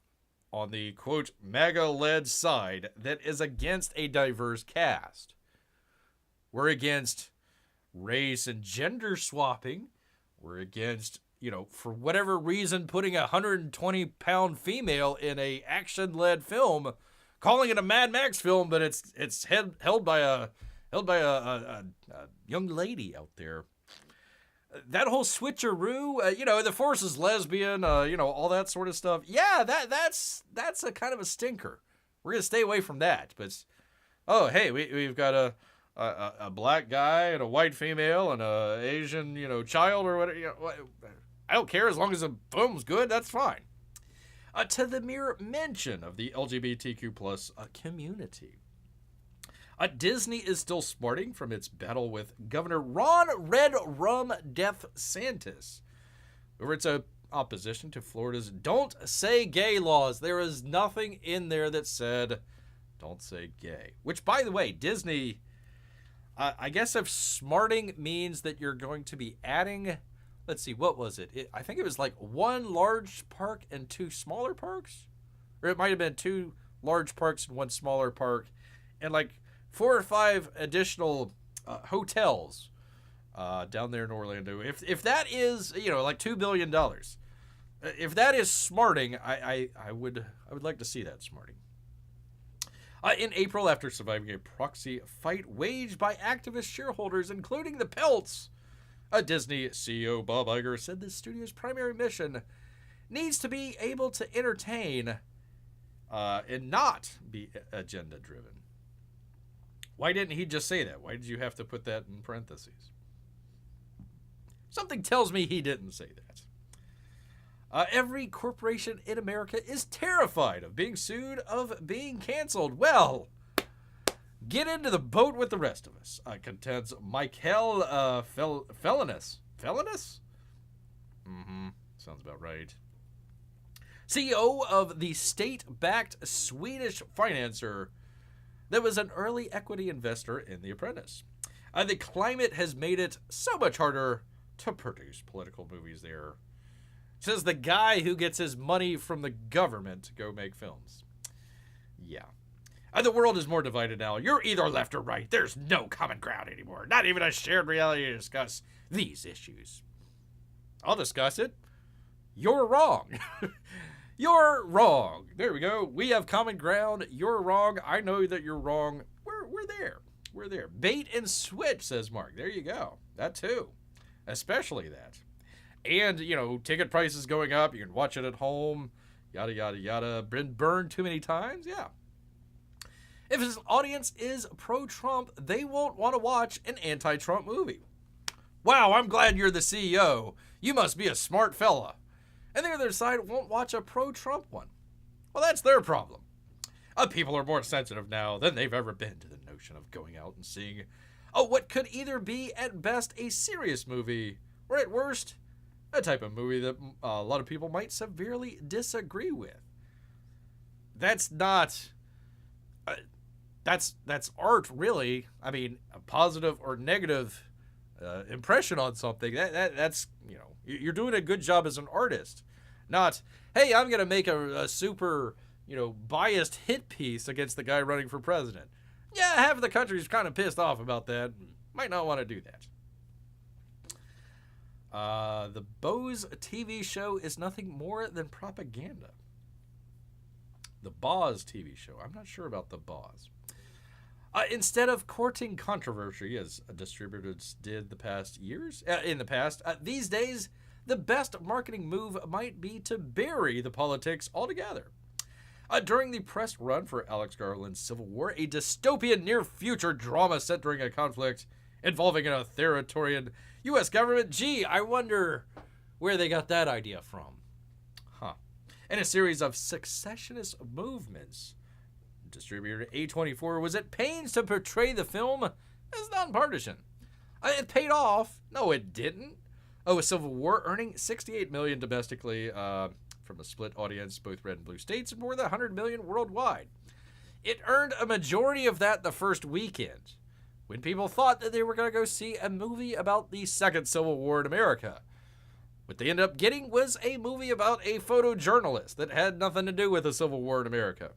on the, quote, MAGA-led side that is against a diverse cast. We're against race and gender swapping. We're against, for whatever reason, putting a 120-pound female in a action-led film, calling it a Mad Max film, but it's held by a young lady out there. That whole switcheroo, the Force is lesbian, all that sort of stuff. Yeah, that's a kind of a stinker. We're gonna stay away from that. But hey, we've got a black guy and a white female and a Asian, child or whatever. I don't care as long as the film's good. That's fine. To the mere mention of the LGBTQ plus community. Disney is still smarting from its battle with Governor Ron Red Rum DeSantis over its opposition to Florida's Don't Say Gay laws. There is nothing in there that said don't say gay. Which, by the way, Disney, I guess if smarting means that you're going to be adding, let's see, what was it? I think it was like one large park and two smaller parks? Or it might have been two large parks and one smaller park. And like 4 or 5 additional hotels down there in Orlando. If that is, like $2 billion, if that is smarting, I would like to see that smarting. In April, after surviving a proxy fight waged by activist shareholders, including the Pelts, Disney CEO Bob Iger said the studio's primary mission needs to be able to entertain and not be agenda-driven. Why didn't he just say that? Why did you have to put that in parentheses? Something tells me he didn't say that. Every corporation in America is terrified of being sued, of being canceled. Well, get into the boat with the rest of us, contends Michael Felonius. Felonius? Sounds about right. CEO of the state-backed Swedish financer that was an early equity investor in The Apprentice. The climate has made it so much harder to produce political movies there, says the guy who gets his money from the government to go make films. Yeah. The world is more divided now. You're either left or right. There's no common ground anymore. Not even a shared reality to discuss these issues. I'll discuss it. You're wrong. You're wrong. There we go. We have common ground. You're wrong. I know that you're wrong. We're there. We're there. Bait and switch, says Marc. There you go. That too. Especially that. And, ticket prices going up. You can watch it at home. Yada, yada, yada. Been burned too many times? Yeah. If his audience is pro-Trump, they won't want to watch an anti-Trump movie. Wow, I'm glad you're the CEO. You must be a smart fella. And the other side won't watch a pro-Trump one. Well, that's their problem. People are more sensitive now than they've ever been to the notion of going out and seeing what could either be at best a serious movie or at worst a type of movie that a lot of people might severely disagree with. That's not that's art, really. I mean, a positive or negative impression on something, that's, you know, you're doing a good job as an artist. Not, hey, I'm gonna make a super, you know, biased hit piece against the guy running for president. Yeah, half of the country's kind of pissed off about that. Might not want to do that. The Bose TV show is nothing more than propaganda. The Boz TV show. I'm not sure about the Boz. Instead of courting controversy, as distributors did the past years, these days, the best marketing move might be to bury the politics altogether. During the press run for Alex Garland's Civil War, a dystopian near-future drama set during a conflict involving an authoritarian U.S. government, gee, I wonder where they got that idea from. In a series of successionist movements, distributor A24 was at pains to portray the film as nonpartisan. It paid off. No, it didn't. Civil War earning $68 million domestically from a split audience, both red and blue states, and more than $100 million worldwide. It earned a majority of that the first weekend, when people thought that they were going to go see a movie about the Second Civil War in America. What they ended up getting was a movie about a photojournalist that had nothing to do with the Civil War in America.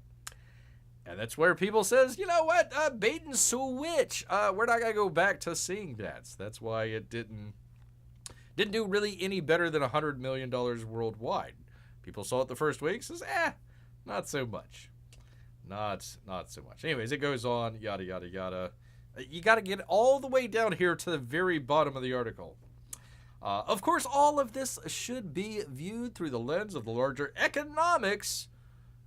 And that's where people says, you know what, bait and switch. We're not going to go back to seeing that. That's why it didn't do really any better than $100 million worldwide. People saw it the first week, says, not so much. Not so much. Anyways, it goes on, yada, yada, yada. You got to get all the way down here to the very bottom of the article. Of course, all of this should be viewed through the lens of the larger economics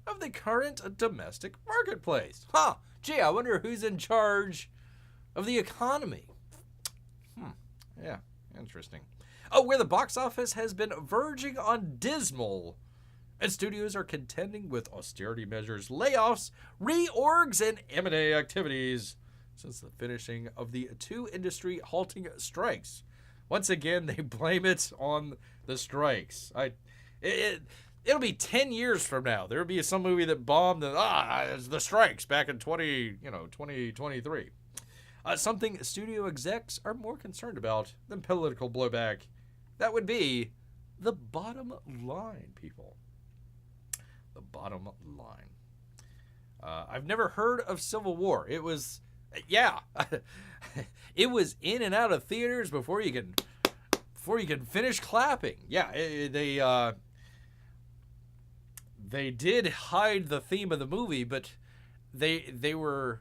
of the current domestic marketplace. Gee, I wonder who's in charge of the economy. Yeah, interesting. Where the box office has been verging on dismal, and studios are contending with austerity measures, layoffs, reorgs, and M&A activities since the finishing of the two industry halting strikes. Once again, they blame it on the strikes. It'll be 10 years from now. There'll be some movie that bombed and the strikes back in 2023. Something studio execs are more concerned about than political blowback. That would be the bottom line, people. The bottom line. I've never heard of Civil War. It was, it was in and out of theaters before you can finish clapping. Yeah, they did hide the theme of the movie, but they were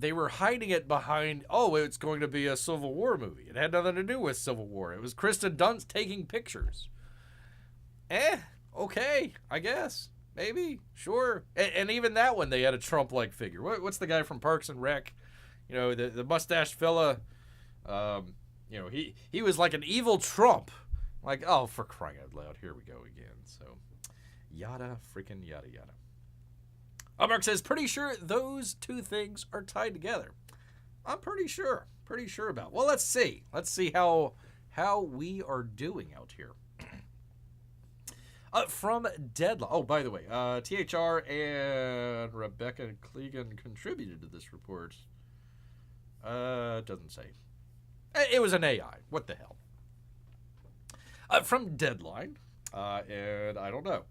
hiding it behind, it's going to be a Civil War movie. It had nothing to do with Civil War. It was Kristen Dunst taking pictures. Okay, I guess. Maybe, sure. And even that one, they had a Trump-like figure. What's the guy from Parks and Rec? You know, the mustached fella. He was like an evil Trump. Like, oh, for crying out loud, here we go again. So, yada, freaking yada, yada. Marc says, pretty sure those two things are tied together. I'm pretty sure about it. Well, let's see. Let's see how we are doing out here. From Deadline. Oh, by the way, THR and Rebecca Clegan contributed to this report. It doesn't say. It was an AI. What the hell? From Deadline, and I don't know.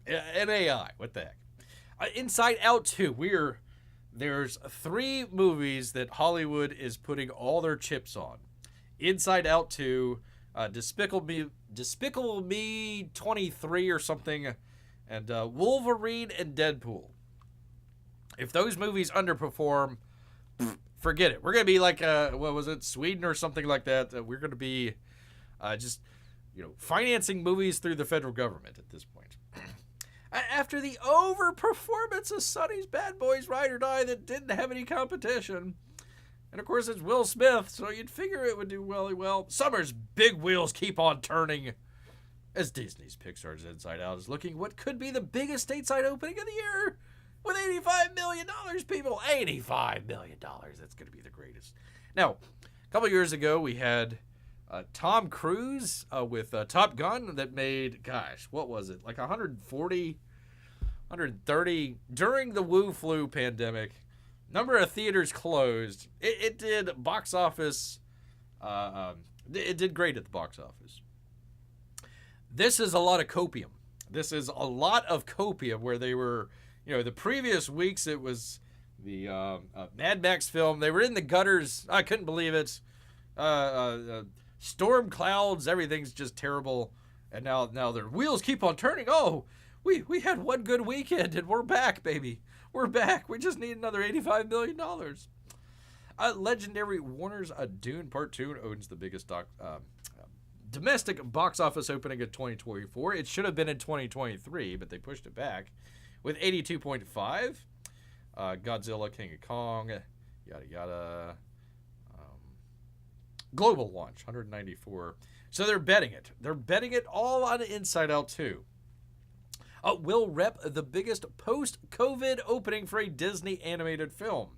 An AI. What the heck? Inside Out 2. There's 3 movies that Hollywood is putting all their chips on. Inside Out 2, Despicable Me 23 or something, and Wolverine and Deadpool. If those movies underperform, forget it. We're going to be like, Sweden or something like that. We're going to be financing movies through the federal government at this point. After the overperformance of Sonny's Bad Boys Ride or Die that didn't have any competition. And of course it's Will Smith, so you'd figure it would do really well. Summer's big wheels keep on turning. as Disney's Pixar's Inside Out is looking what could be the biggest stateside opening of the year with $85 million, people. $85 million. That's going to be the greatest. Now, a couple years ago, we had Tom Cruise with Top Gun that made, gosh, what was it? Like 140, 130 during the Wu Flu pandemic. Number of theaters closed. It did box office. It did great at the box office. This is a lot of copium. This is a lot of copium where they were, the previous weeks it was the Mad Max film. They were in the gutters. I couldn't believe it. Storm clouds. Everything's just terrible. And now their wheels keep on turning. Oh, we had one good weekend and we're back, baby. We're back. We just need another $85 million. Legendary Warner's Dune Part 2 owns the biggest domestic box office opening of 2024. It should have been in 2023, but they pushed it back with 82.5. Godzilla, King of Kong, yada yada. Global launch, 194. So they're betting it. They're betting it all on Inside Out 2. Will rep the biggest post-COVID opening for a Disney animated film.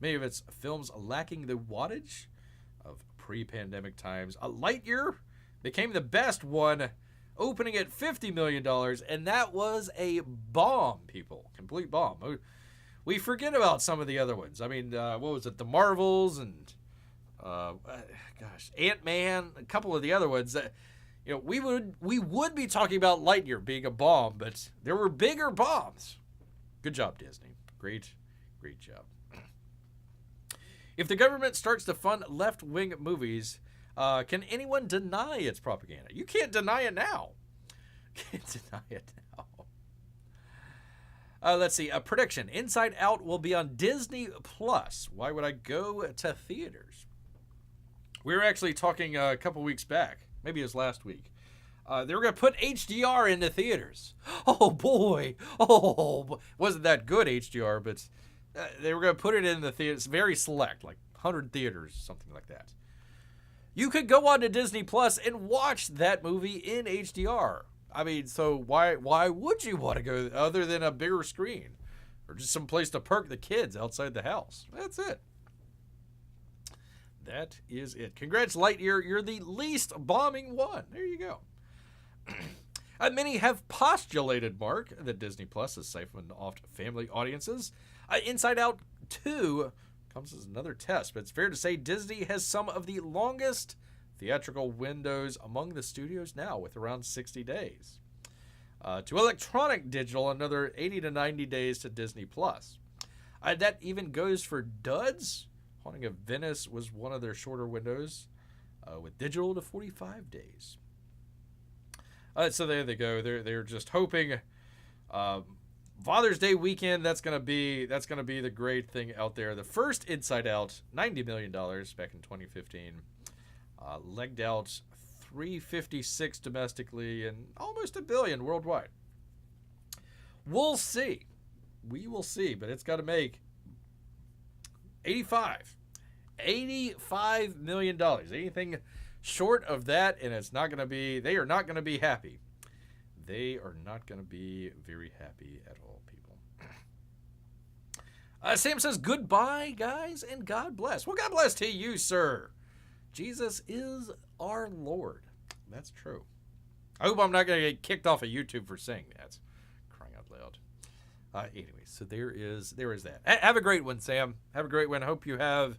Many of its films lacking the wattage of pre-pandemic times. Lightyear became the best one, opening at $50 million, and that was a bomb, people. Complete bomb. We forget about some of the other ones. I mean, what was it? The Marvels and, Ant-Man, a couple of the other ones that, we would be talking about Lightyear being a bomb, but there were bigger bombs. Good job, Disney. Great job. If the government starts to fund left-wing movies, can anyone deny its propaganda? You can't deny it now. Let's see. A prediction. Inside Out will be on Disney+. Why would I go to theaters? We were actually talking a couple weeks back. Maybe it was last week. They were going to put HDR into theaters. Oh, boy. Wasn't that good, HDR, but they were going to put it in the theaters. Very select, like 100 theaters, something like that. You could go on to Disney Plus and watch that movie in HDR. I mean, so why would you want to go other than a bigger screen? Or just some place to park the kids outside the house? That's it. That is it. Congrats, Lightyear. You're the least bombing one. There you go. Many have postulated, Marc, that Disney Plus has siphoned off family audiences. Inside Out 2 comes as another test, but it's fair to say Disney has some of the longest theatrical windows among the studios now, with around 60 days. To electronic digital, another 80 to 90 days to Disney Plus. That even goes for duds. Haunting of Venice was one of their shorter windows, with digital to 45 days. So there they go. They're just hoping Father's Day weekend. That's gonna be the great thing out there. The first Inside Out, $90 million back in 2015, legged out 356 domestically and almost $1 billion worldwide. We'll see. We will see, but it's got to make $85 million. Anything short of that, and they are not going to be happy. They are not going to be very happy at all, people. Sam says, goodbye, guys, and God bless. Well, God bless to you, sir. Jesus is our Lord. That's true. I hope I'm not going to get kicked off of YouTube for saying that. Crying out loud. Anyway, so there is that. Have a great one, Sam. Have a great one. I hope you have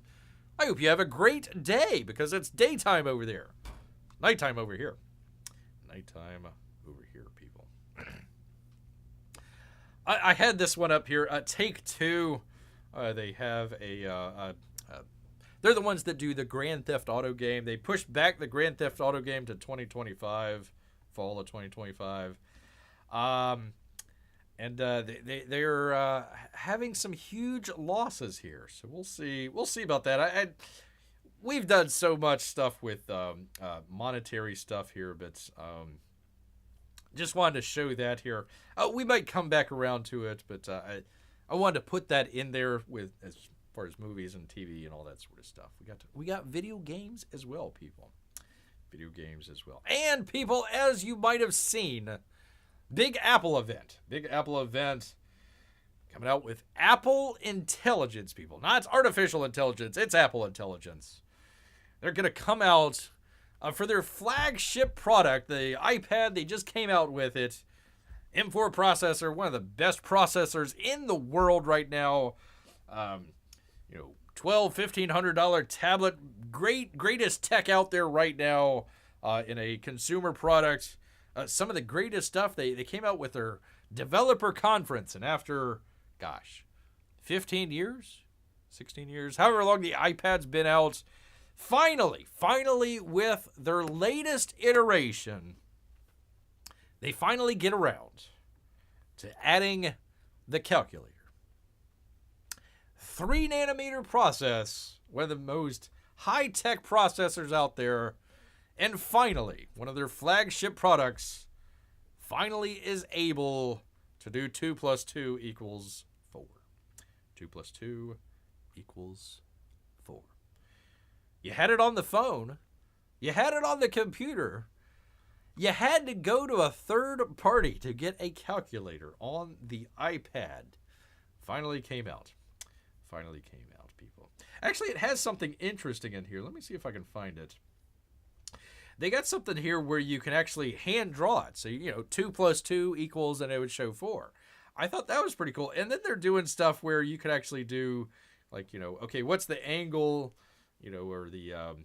a great day, because it's daytime over there. Nighttime over here. Nighttime over here, people. I had this one up here. Take Two. They have they're the ones that do the Grand Theft Auto game. They pushed back the Grand Theft Auto game to 2025, fall of 2025. And they're having some huge losses here, so we'll see about that. We've done so much stuff with monetary stuff here, but just wanted to show that here. We might come back around to it, but I wanted to put that in there with as far as movies and TV and all that sort of stuff. We got video games as well, people. Video games as well. And people, as you might have seen, Big Apple event. Big Apple event coming out with Apple Intelligence, people. Not artificial intelligence, it's Apple Intelligence. They're going to come out for their flagship product, the iPad. They just came out with it. M4 processor, one of the best processors in the world right now. $1,200-$1,500 tablet. Greatest tech out there right now in a consumer product. Some of the greatest stuff. They came out with their developer conference, and after, 15 years, 16 years, however long the iPad's been out, finally, with their latest iteration, they finally get around to adding the calculator. 3-nanometer process, one of the most high-tech processors out there, and finally, one of their flagship products finally is able to do 2 + 2 = 4. 2 + 2 = 4. You had it on the phone. You had it on the computer. You had to go to a third party to get a calculator on the iPad. Finally came out. People. Actually, it has something interesting in here. Let me see if I can find it. They got something here where you can actually hand draw it. So, 2 + 2 = and it would show 4. I thought that was pretty cool. And then they're doing stuff where you could actually do, okay, what's the angle, or the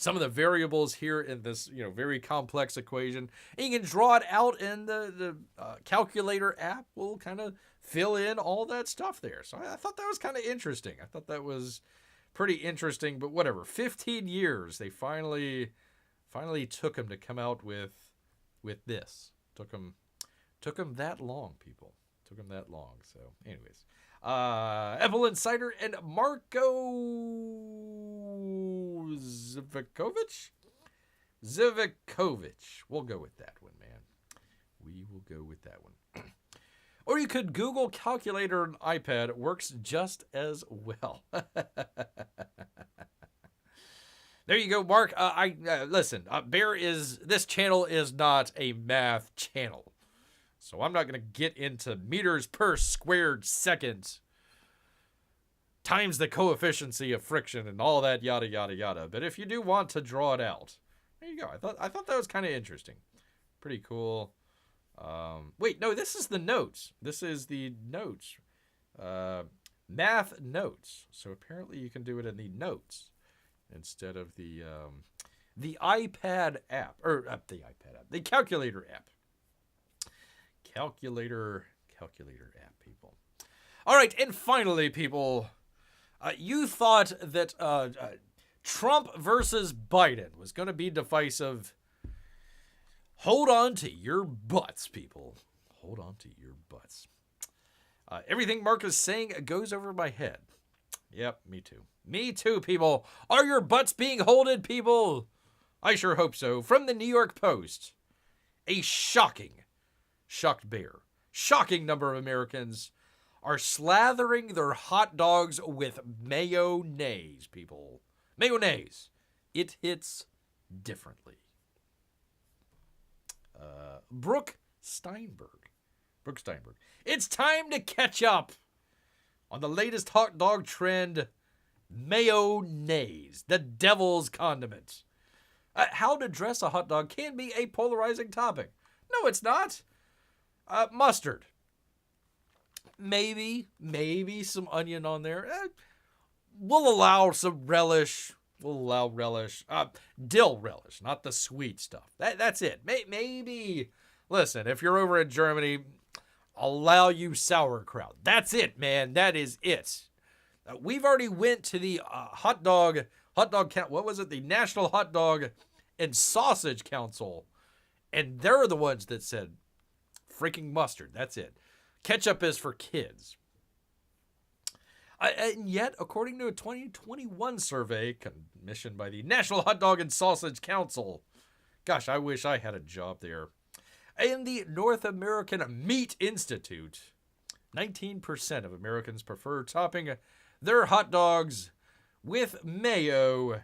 some of the variables here in this, very complex equation. And you can draw it out, and the calculator app will kind of fill in all that stuff there. So I thought that was kind of interesting. I thought that was pretty interesting, but whatever. 15 years, they finally took them to come out with this. Took them that long, people. Took them that long. So, anyways, Apple Insider and Marco Zivkovic. We'll go with that one, man. We will go with that one. Or you could Google calculator on iPad. It works just as well. There you go, Mark. Listen, this channel is not a math channel. So I'm not going to get into meters per squared second times the coefficient of friction and all that yada, yada, yada. But if you do want to draw it out, there you go. I thought that was kind of interesting. Pretty cool. Wait, no, this is the notes. This is the notes. Math notes. So apparently you can do it in the notes instead of the iPad app. Or the iPad app. The calculator app. Calculator app, people. All right, and finally, people, you thought that Trump versus Biden was going to be divisive. Hold on to your butts, people. Hold on to your butts. Everything Marc is saying goes over my head. Yep, me too. Me too, people. Are your butts being holded, people? I sure hope so. From the New York Post, a shocking number of Americans are slathering their hot dogs with mayonnaise, people. Mayonnaise. It hits differently. Brooke Steinberg. It's time to catch up on the latest hot dog trend, mayonnaise, the devil's condiment. How to dress a hot dog can be a polarizing topic. No, it's not. Mustard. Maybe some onion on there. We'll allow some relish. Dill relish, not the sweet stuff. That's it. Maybe, listen, if you're over in Germany, allow you sauerkraut. That's it, man. That is it. We've already went to the hot dog count. What was it? The National Hot Dog and Sausage Council, and they're the ones that said freaking mustard. That's it. Ketchup is for kids. And yet, according to a 2021 survey commissioned by the National Hot Dog and Sausage Council, gosh, I wish I had a job there, and the North American Meat Institute, 19% of Americans prefer topping their hot dogs with mayo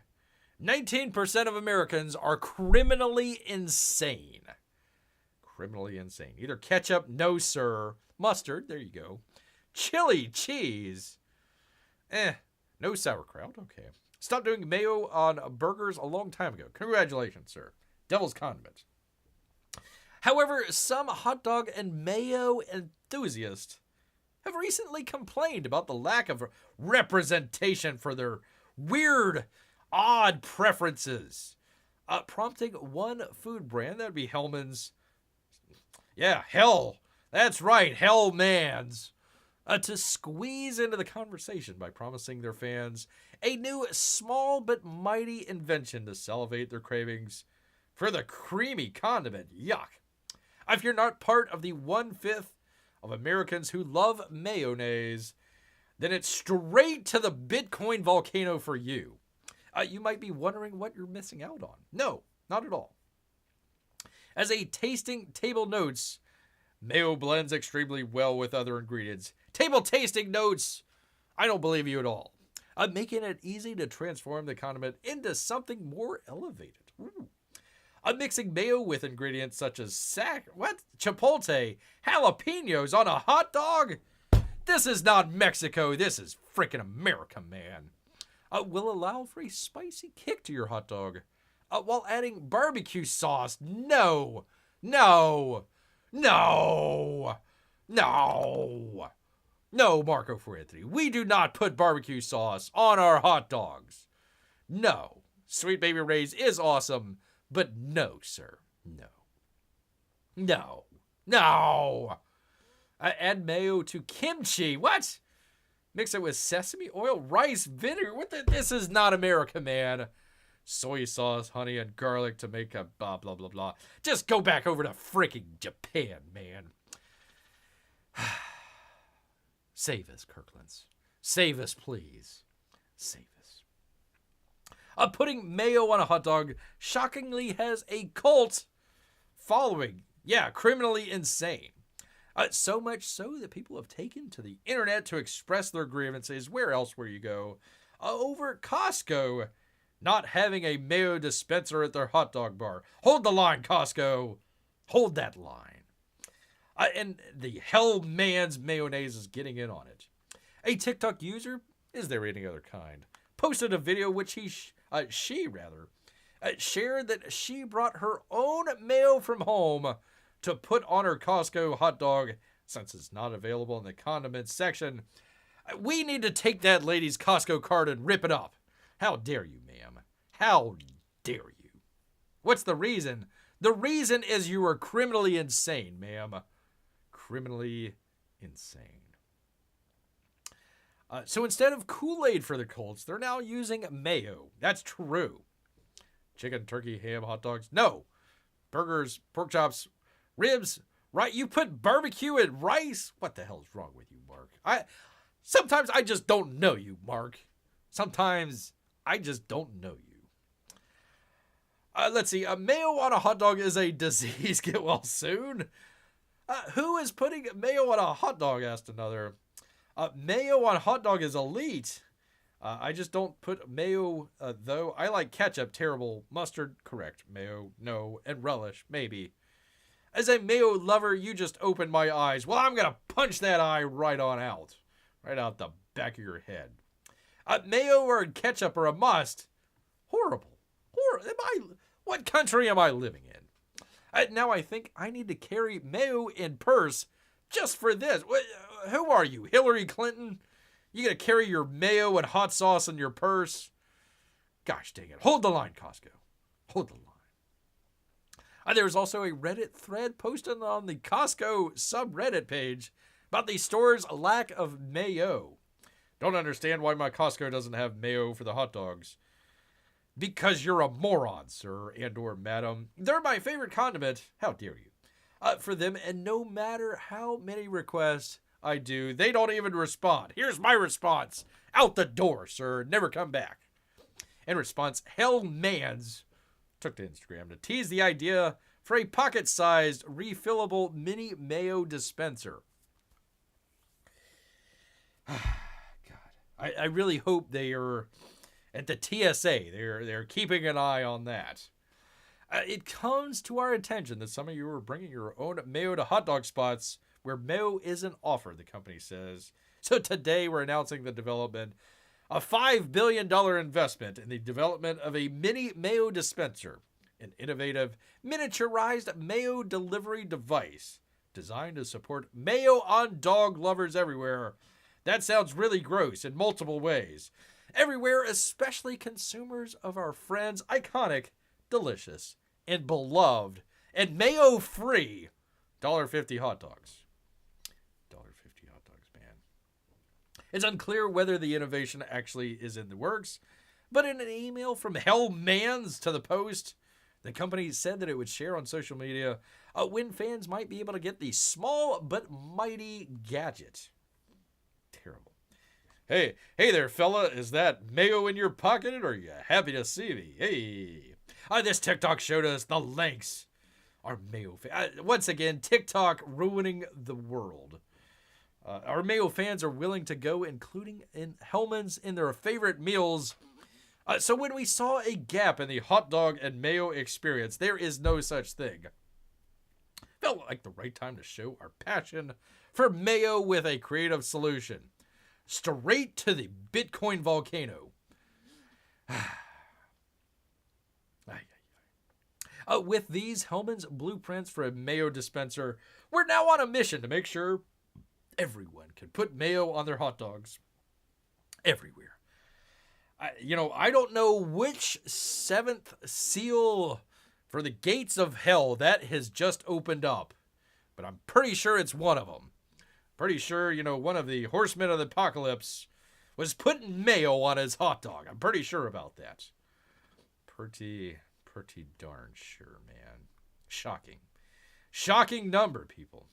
19% of Americans are criminally insane. Criminally insane. Either ketchup, no sir. Mustard, there you go. Chili, cheese. No sauerkraut, okay. Stopped doing mayo on burgers a long time ago. Congratulations, sir. Devil's condiment. However, some hot dog and mayo enthusiasts have recently complained about the lack of representation for their weird, odd preferences. Prompting one food brand, that would be Hellman's. Yeah, Hell. That's right, Hellman's. To squeeze into the conversation by promising their fans a new small but mighty invention to salivate their cravings for the creamy condiment. Yuck. If you're not part of the 1/5 of Americans who love mayonnaise, then it's straight to the Bitcoin volcano for you. You might be wondering what you're missing out on. No, not at all. As a tasting table notes, mayo blends extremely well with other ingredients. Table tasting notes, I don't believe you at all. Making it easy to transform the condiment into something more elevated. Ooh. Mixing mayo with ingredients such as chipotle, jalapenos on a hot dog? This is not Mexico. This is freaking America, man. Will allow for a spicy kick to your hot dog while adding barbecue sauce. No, no, no, no. No, Marco for Anthony. We do not put barbecue sauce on our hot dogs. No. Sweet Baby Ray's is awesome, but no, sir. No. No. No. Add mayo to kimchi. What? Mix it with sesame oil, rice, vinegar. This is not America, man. Soy sauce, honey, and garlic to make a blah, blah, blah, blah. Just go back over to freaking Japan, man. Save us, Kirklands. Save us, please. Save us. Putting mayo on a hot dog shockingly has a cult following. Yeah, criminally insane. So much so that people have taken to the internet to express their grievances, where else will you go, over Costco not having a mayo dispenser at their hot dog bar. Hold the line, Costco. Hold that line. And the Hellman's mayonnaise is getting in on it. A TikTok user, is there any other kind, posted a video which she shared that she brought her own mayo from home to put on her Costco hot dog. Since it's not available in the condiments section, we need to take that lady's Costco card and rip it up. How dare you, ma'am? How dare you? What's the reason? The reason is you are criminally insane, ma'am. Criminally insane. So instead of Kool-Aid for the Colts, they're now using mayo. That's true. Chicken, turkey, ham, hot dogs. No. Burgers, pork chops, ribs. Right? You put barbecue and rice? What the hell is wrong with you, Marc? Sometimes I just don't know you, Marc. Sometimes I just don't know you. Let's see. Mayo on a hot dog is a disease. Get well soon. Who is putting mayo on a hot dog? Asked another. Mayo on hot dog is elite. I just don't put mayo, though. I like ketchup, terrible. Mustard, correct. Mayo, no. And relish, maybe. As a mayo lover, you just opened my eyes. Well, I'm going to punch that eye right on out. Right out the back of your head. Mayo or ketchup are a must. Horrible. What country am I living in? Now I think I need to carry mayo in purse just for this. Who are you, Hillary Clinton? You gonna carry your mayo and hot sauce in your purse? Gosh dang it. Hold the line, Costco. Hold the line. There's also a Reddit thread posted on the Costco subreddit page about the store's lack of mayo. Don't understand why my Costco doesn't have mayo for the hot dogs. Because you're a moron, sir, and or madam. They're my favorite condiment. How dare you? For them, and no matter how many requests I do, they don't even respond. Here's my response. Out the door, sir. Never come back. In response, Hellman's took to Instagram to tease the idea for a pocket-sized, refillable mini mayo dispenser. God. I really hope they are at the TSA. They're keeping an eye on that. It comes to our attention that some of you are bringing your own Mayo to hot dog spots where Mayo isn't offered, the company says. So today we're announcing the development of a $5 billion investment in the development of a mini Mayo dispenser, an innovative miniaturized Mayo delivery device designed to support Mayo on dog lovers everywhere. That sounds really gross in multiple ways. Everywhere, especially consumers of our friends' iconic, delicious, and beloved, and Mayo-free $1.50 hot dogs. $1.50 hot dogs, man. It's unclear whether the innovation actually is in the works, but in an email from Hellmans to the Post, the company said that it would share on social media when fans might be able to get the small but mighty gadget. Terrible. Hey there, fella. Is that Mayo in your pocket, or are you happy to see me? Hey. This TikTok showed us the lengths our Mayo once again, TikTok ruining the world. Our Mayo fans are willing to go, including in Hellmann's, in their favorite meals. So when we saw a gap in the hot dog and Mayo experience, there is no such thing. Felt like the right time to show our passion for Mayo with a creative solution. Straight to the Bitcoin volcano. With these Hellmann's blueprints for a Mayo dispenser, we're now on a mission to make sure everyone can put Mayo on their hot dogs. Everywhere. I don't know which seventh seal for the gates of hell that has just opened up, but I'm pretty sure it's one of them. Pretty sure, one of the horsemen of the apocalypse was putting Mayo on his hot dog. I'm pretty sure about that. Pretty darn sure, man. Shocking number, people.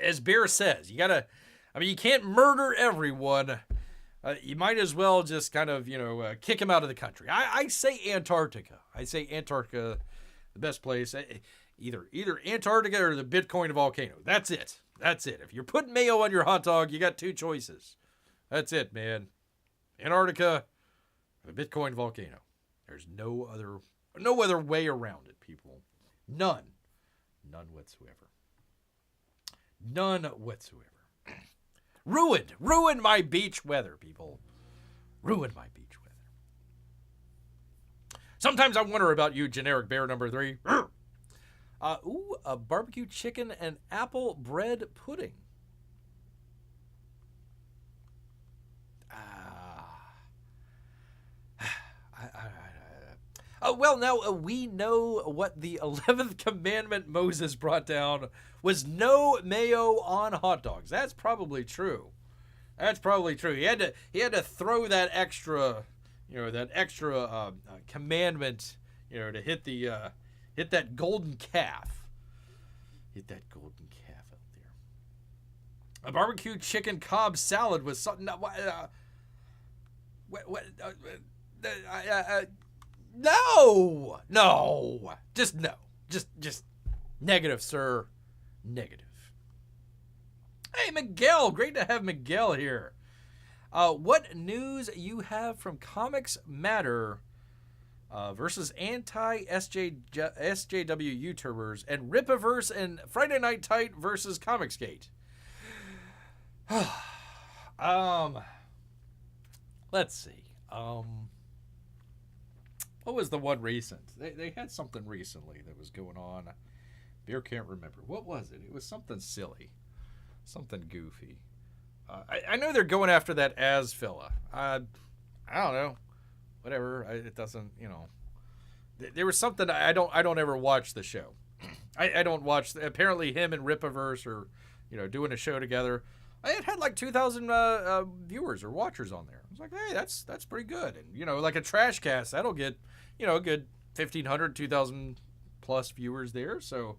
As Bear says, you can't murder everyone. You might as well just kind of, kick him out of the country. I say Antarctica. The best place. Either Antarctica or the Bitcoin volcano. That's it. If you're putting Mayo on your hot dog, you got two choices. That's it, man. Antarctica or the Bitcoin volcano. There's no other way around it, people. None whatsoever. Ruined my beach weather, people. Ruined my beach weather. Sometimes I wonder about you, generic bear number 3. A barbecue chicken and apple bread pudding. Now we know what the 11th commandment Moses brought down was no Mayo on hot dogs. That's probably true. He had to throw that extra, commandment, to hit that golden calf. Hit that golden calf out there. A barbecue chicken Cobb salad was something. No. Just no. Just negative, sir. Negative. Hey, Miguel. Great to have Miguel here. What news you have from Comics Matter versus anti-SJW YouTubers and Ripaverse and Friday Night Tight versus Comicsgate? Let's see. What was the one recent? They had something recently that was going on. Bear can't remember. What was it? It was something silly. Something goofy. I know they're going after that as fella. I don't know. Whatever. It doesn't, There was something. I don't ever watch the show. I don't watch. Apparently him and Ripaverse are, doing a show together. It had like 2,000 viewers or watchers on there. I was like, hey, that's pretty good. And, like a trash cast, that'll get, a good 1,500, 2,000 plus viewers there. So,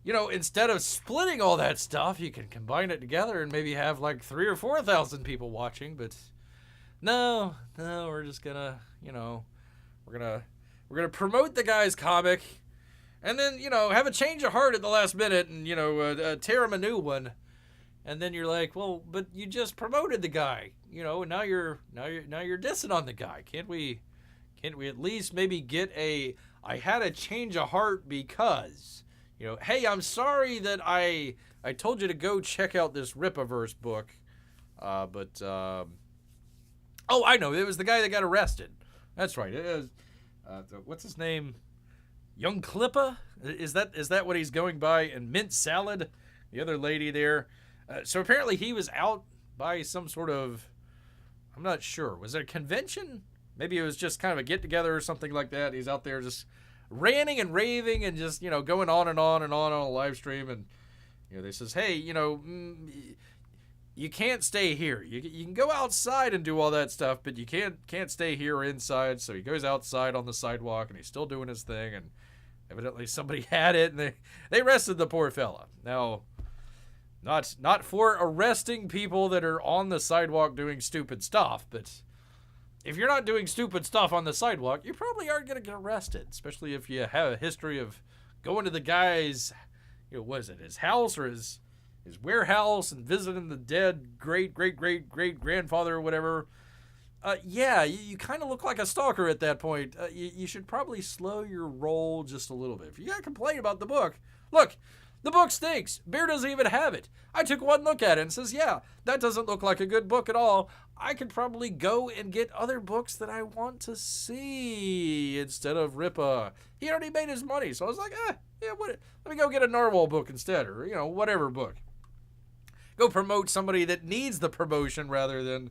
instead of splitting all that stuff, you can combine it together and maybe have like 3,000 or 4,000 people watching. But no, we're just gonna, we're gonna promote the guy's comic, and then have a change of heart at the last minute and tear him a new one. And then you're like, well, but you just promoted the guy, and now you're dissing on the guy. Can't we at least maybe get I had a change of heart because, hey, I'm sorry that I told you to go check out this Rippaverse book, but oh, I know, it was the guy that got arrested. That's right. It is, what's his name? Young Klippa? Is that what he's going by? And Mint Salad, the other lady there. So apparently he was out by some sort of, I'm not sure. Was it a convention? Maybe it was just kind of a get-together or something like that. He's out there just ranting and raving and just, going on and on and on a live stream. And, they says, hey, you can't stay here. You can go outside and do all that stuff, but you can't stay here or inside. So he goes outside on the sidewalk and he's still doing his thing. And evidently somebody had it and they arrested the poor fella. Now, not for arresting people that are on the sidewalk doing stupid stuff, but if you're not doing stupid stuff on the sidewalk, you probably aren't going to get arrested, especially if you have a history of going to the guy's, what is it, his house or his warehouse and visiting the dead great-great-great-great-grandfather or whatever. Yeah, you kind of look like a stalker at that point. You should probably slow your roll just a little bit. If you got to complain about the book, look, the book stinks. Beer doesn't even have it. I took one look at it and says, yeah, that doesn't look like a good book at all. I could probably go and get other books that I want to see instead of Rippa. He already made his money, so I was like, yeah, let me go get a Narwhal book instead, or, whatever book. Go promote somebody that needs the promotion rather than,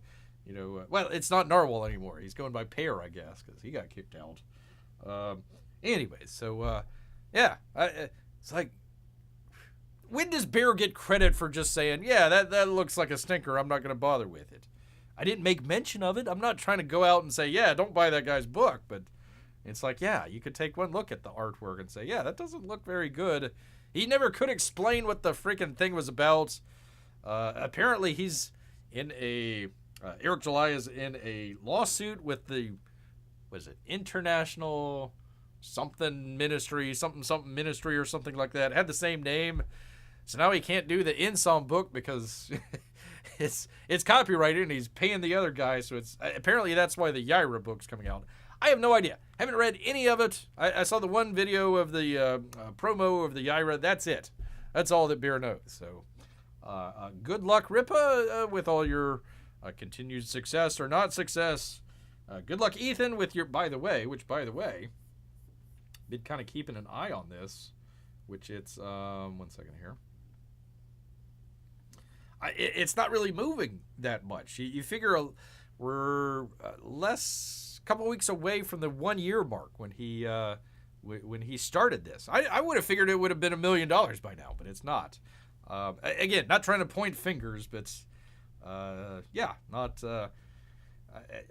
well, it's not Narwhal anymore. He's going by Pear, I guess, because he got kicked out. Anyways, so, yeah, it's like, when does Bear get credit for just saying, yeah, that looks like a stinker, I'm not going to bother with it? I didn't make mention of it. I'm not trying to go out and say, yeah, don't buy that guy's book, but it's like, yeah, you could take one look at the artwork and say, yeah, that doesn't look very good. He never could explain what the freaking thing was about. Apparently he's in Eric July is in a lawsuit with the, what is it, International something ministry, something ministry or something like that. It had the same name. So now he can't do the Insom book because it's copyrighted and he's paying the other guy. So it's apparently that's why the Yaira book's coming out. I have no idea. Haven't read any of it. I saw the one video of the promo of the Yaira. That's it. That's all that Bear knows. So good luck, Rippa, with all your continued success or not success. Good luck, Ethan, with your, by the way, been kind of keeping an eye on this, which it's, 1 second here. It's not really moving that much. You figure we're a couple weeks away from the 1 year mark when he started this. I would have figured it would have been $1 million by now, but it's not. Again, not trying to point fingers, but yeah, not.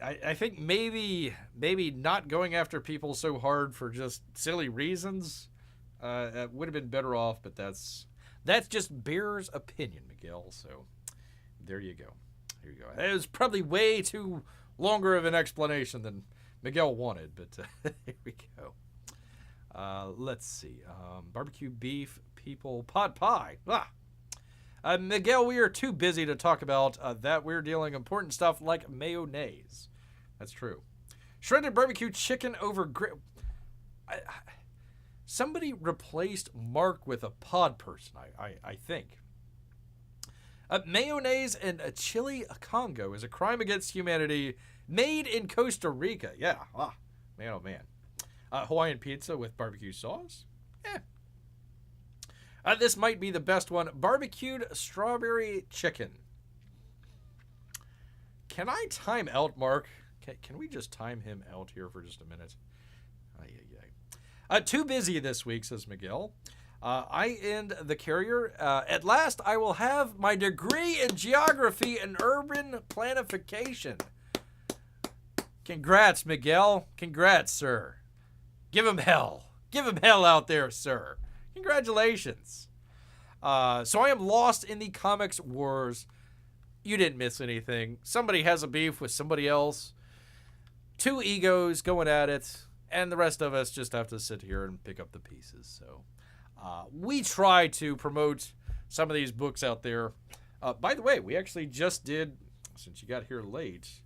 I think maybe not going after people so hard for just silly reasons would have been better off, but that's just Bear's opinion, Miguel. So there you go. Here you go. It was probably way too longer of an explanation than Miguel wanted, but here we go. Let's see. Barbecue beef, people, pot pie. Miguel, we are too busy to talk about that. We're dealing important stuff like mayonnaise. That's true. Shredded barbecue chicken over grill. Somebody replaced Marc with a pod person, I think. Mayonnaise and a chili Congo is a crime against humanity made in Costa Rica. Yeah. Man, oh man. Hawaiian pizza with barbecue sauce. Yeah. This might be the best one. Barbecued strawberry chicken. Can I time out, Marc? Can we just time him out here for just a minute? Too busy this week, says Miguel. I end the carrier. At last, I will have my degree in geography and urban planification. Congrats, Miguel. Congrats, sir. Give him hell. Give him hell out there, sir. Congratulations. So I am lost in the comics wars. You didn't miss anything. Somebody has a beef with somebody else. Two egos going at it. And the rest of us just have to sit here and pick up the pieces. So we try to promote some of these books out there. By the way, we actually just did, since you got here late,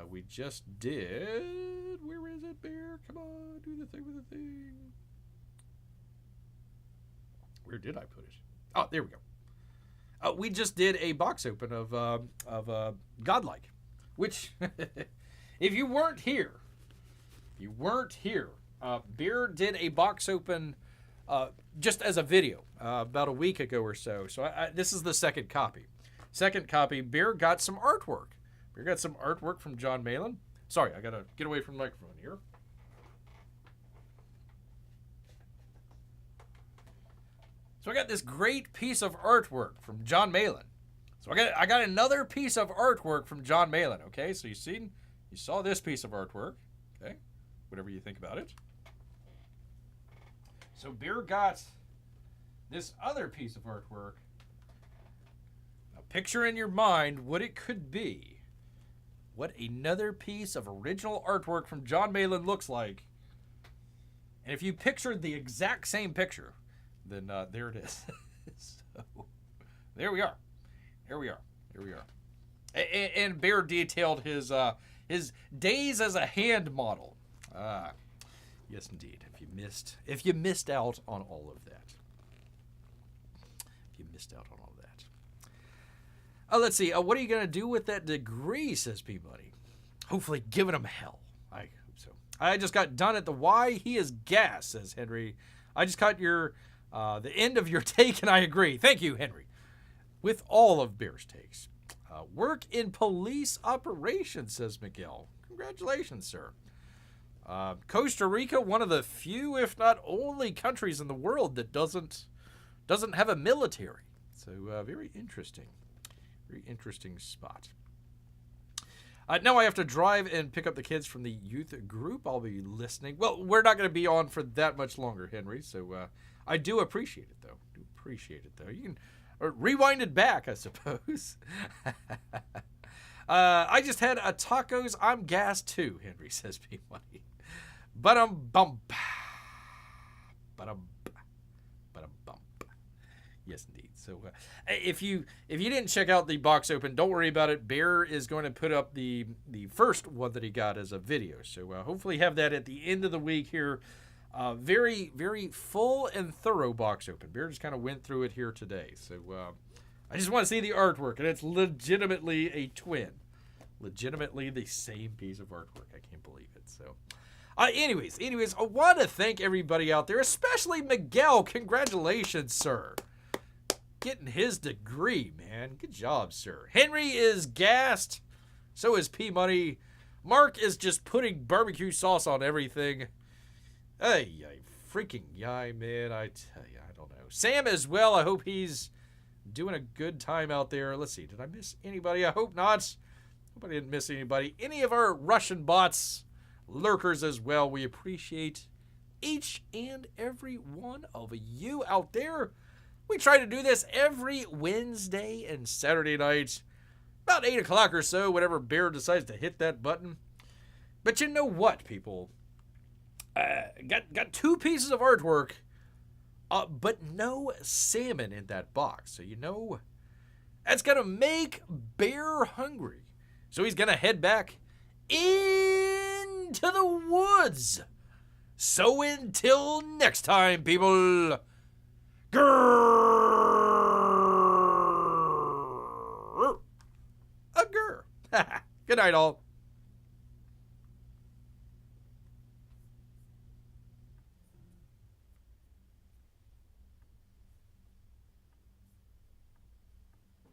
we just did, where is it, Bear? Come on, do the thing with the thing. Where did I put it? Oh, there we go. We just did a box open of Godlike, which, if you weren't here, Beer did a box open just as a video about a week ago or so. So this is the second copy. Beer got some artwork. Beer got some artwork from John Malin. Sorry, I got to get away from the microphone here. So I got this great piece of artwork from John Malin. So I got another piece of artwork from John Malin. Okay, so you saw this piece of artwork. Okay, whatever you think about it. So Beer got this other piece of artwork. Now picture in your mind what it could be. What another piece of original artwork from John Malin looks like. And if you pictured the exact same picture, then there it is. So there we are. And Bear detailed his days as a hand model. Yes, indeed. If you missed out on all of that. Let's see. What are you going to do with that degree, says Peabody. Hopefully giving him hell. I hope so. I just got done at the Y. He is gas, says Henry. I just caught the end of your take, and I agree. Thank you, Henry. With all of Bear's takes. Work in police operations, says Miguel. Congratulations, sir. Costa Rica, one of the few, if not only, countries in the world that doesn't have a military. So very interesting spot. Now I have to drive and pick up the kids from the youth group. I'll be listening. Well, we're not going to be on for that much longer, Henry. So I do appreciate it, though. You can rewind it back, I suppose. I just had a tacos. I'm gassed too, Henry says P-Money. Bump. Yes, indeed. So if you didn't check out the box open, don't worry about it. Bear is going to put up the first one that he got as a video. So hopefully have that at the end of the week here. Very, very full and thorough box open. Bear just kind of went through it here today. So I just want to see the artwork, and it's legitimately a twin. Legitimately the same piece of artwork. I can't believe it. So anyways, I want to thank everybody out there, especially Miguel. Congratulations, sir. Getting his degree, man. Good job, sir. Henry is gassed. So is P-Money. Marc is just putting barbecue sauce on everything. Hey, freaking yay, man. I tell you, I don't know. Sam as well. I hope he's doing a good time out there. Let's see. Did I miss anybody? I hope not. Hope I didn't miss anybody. Any of our Russian bots, lurkers as well. We appreciate each and every one of you out there. We try to do this every Wednesday and Saturday night, about 8 o'clock or so, whenever Bear decides to hit that button. But you know what, people? Got 2 pieces of artwork, but no salmon in that box. So you know, that's going to make Bear hungry. So he's going to head back into the woods. So until next time, people... Grrr. Good night, all.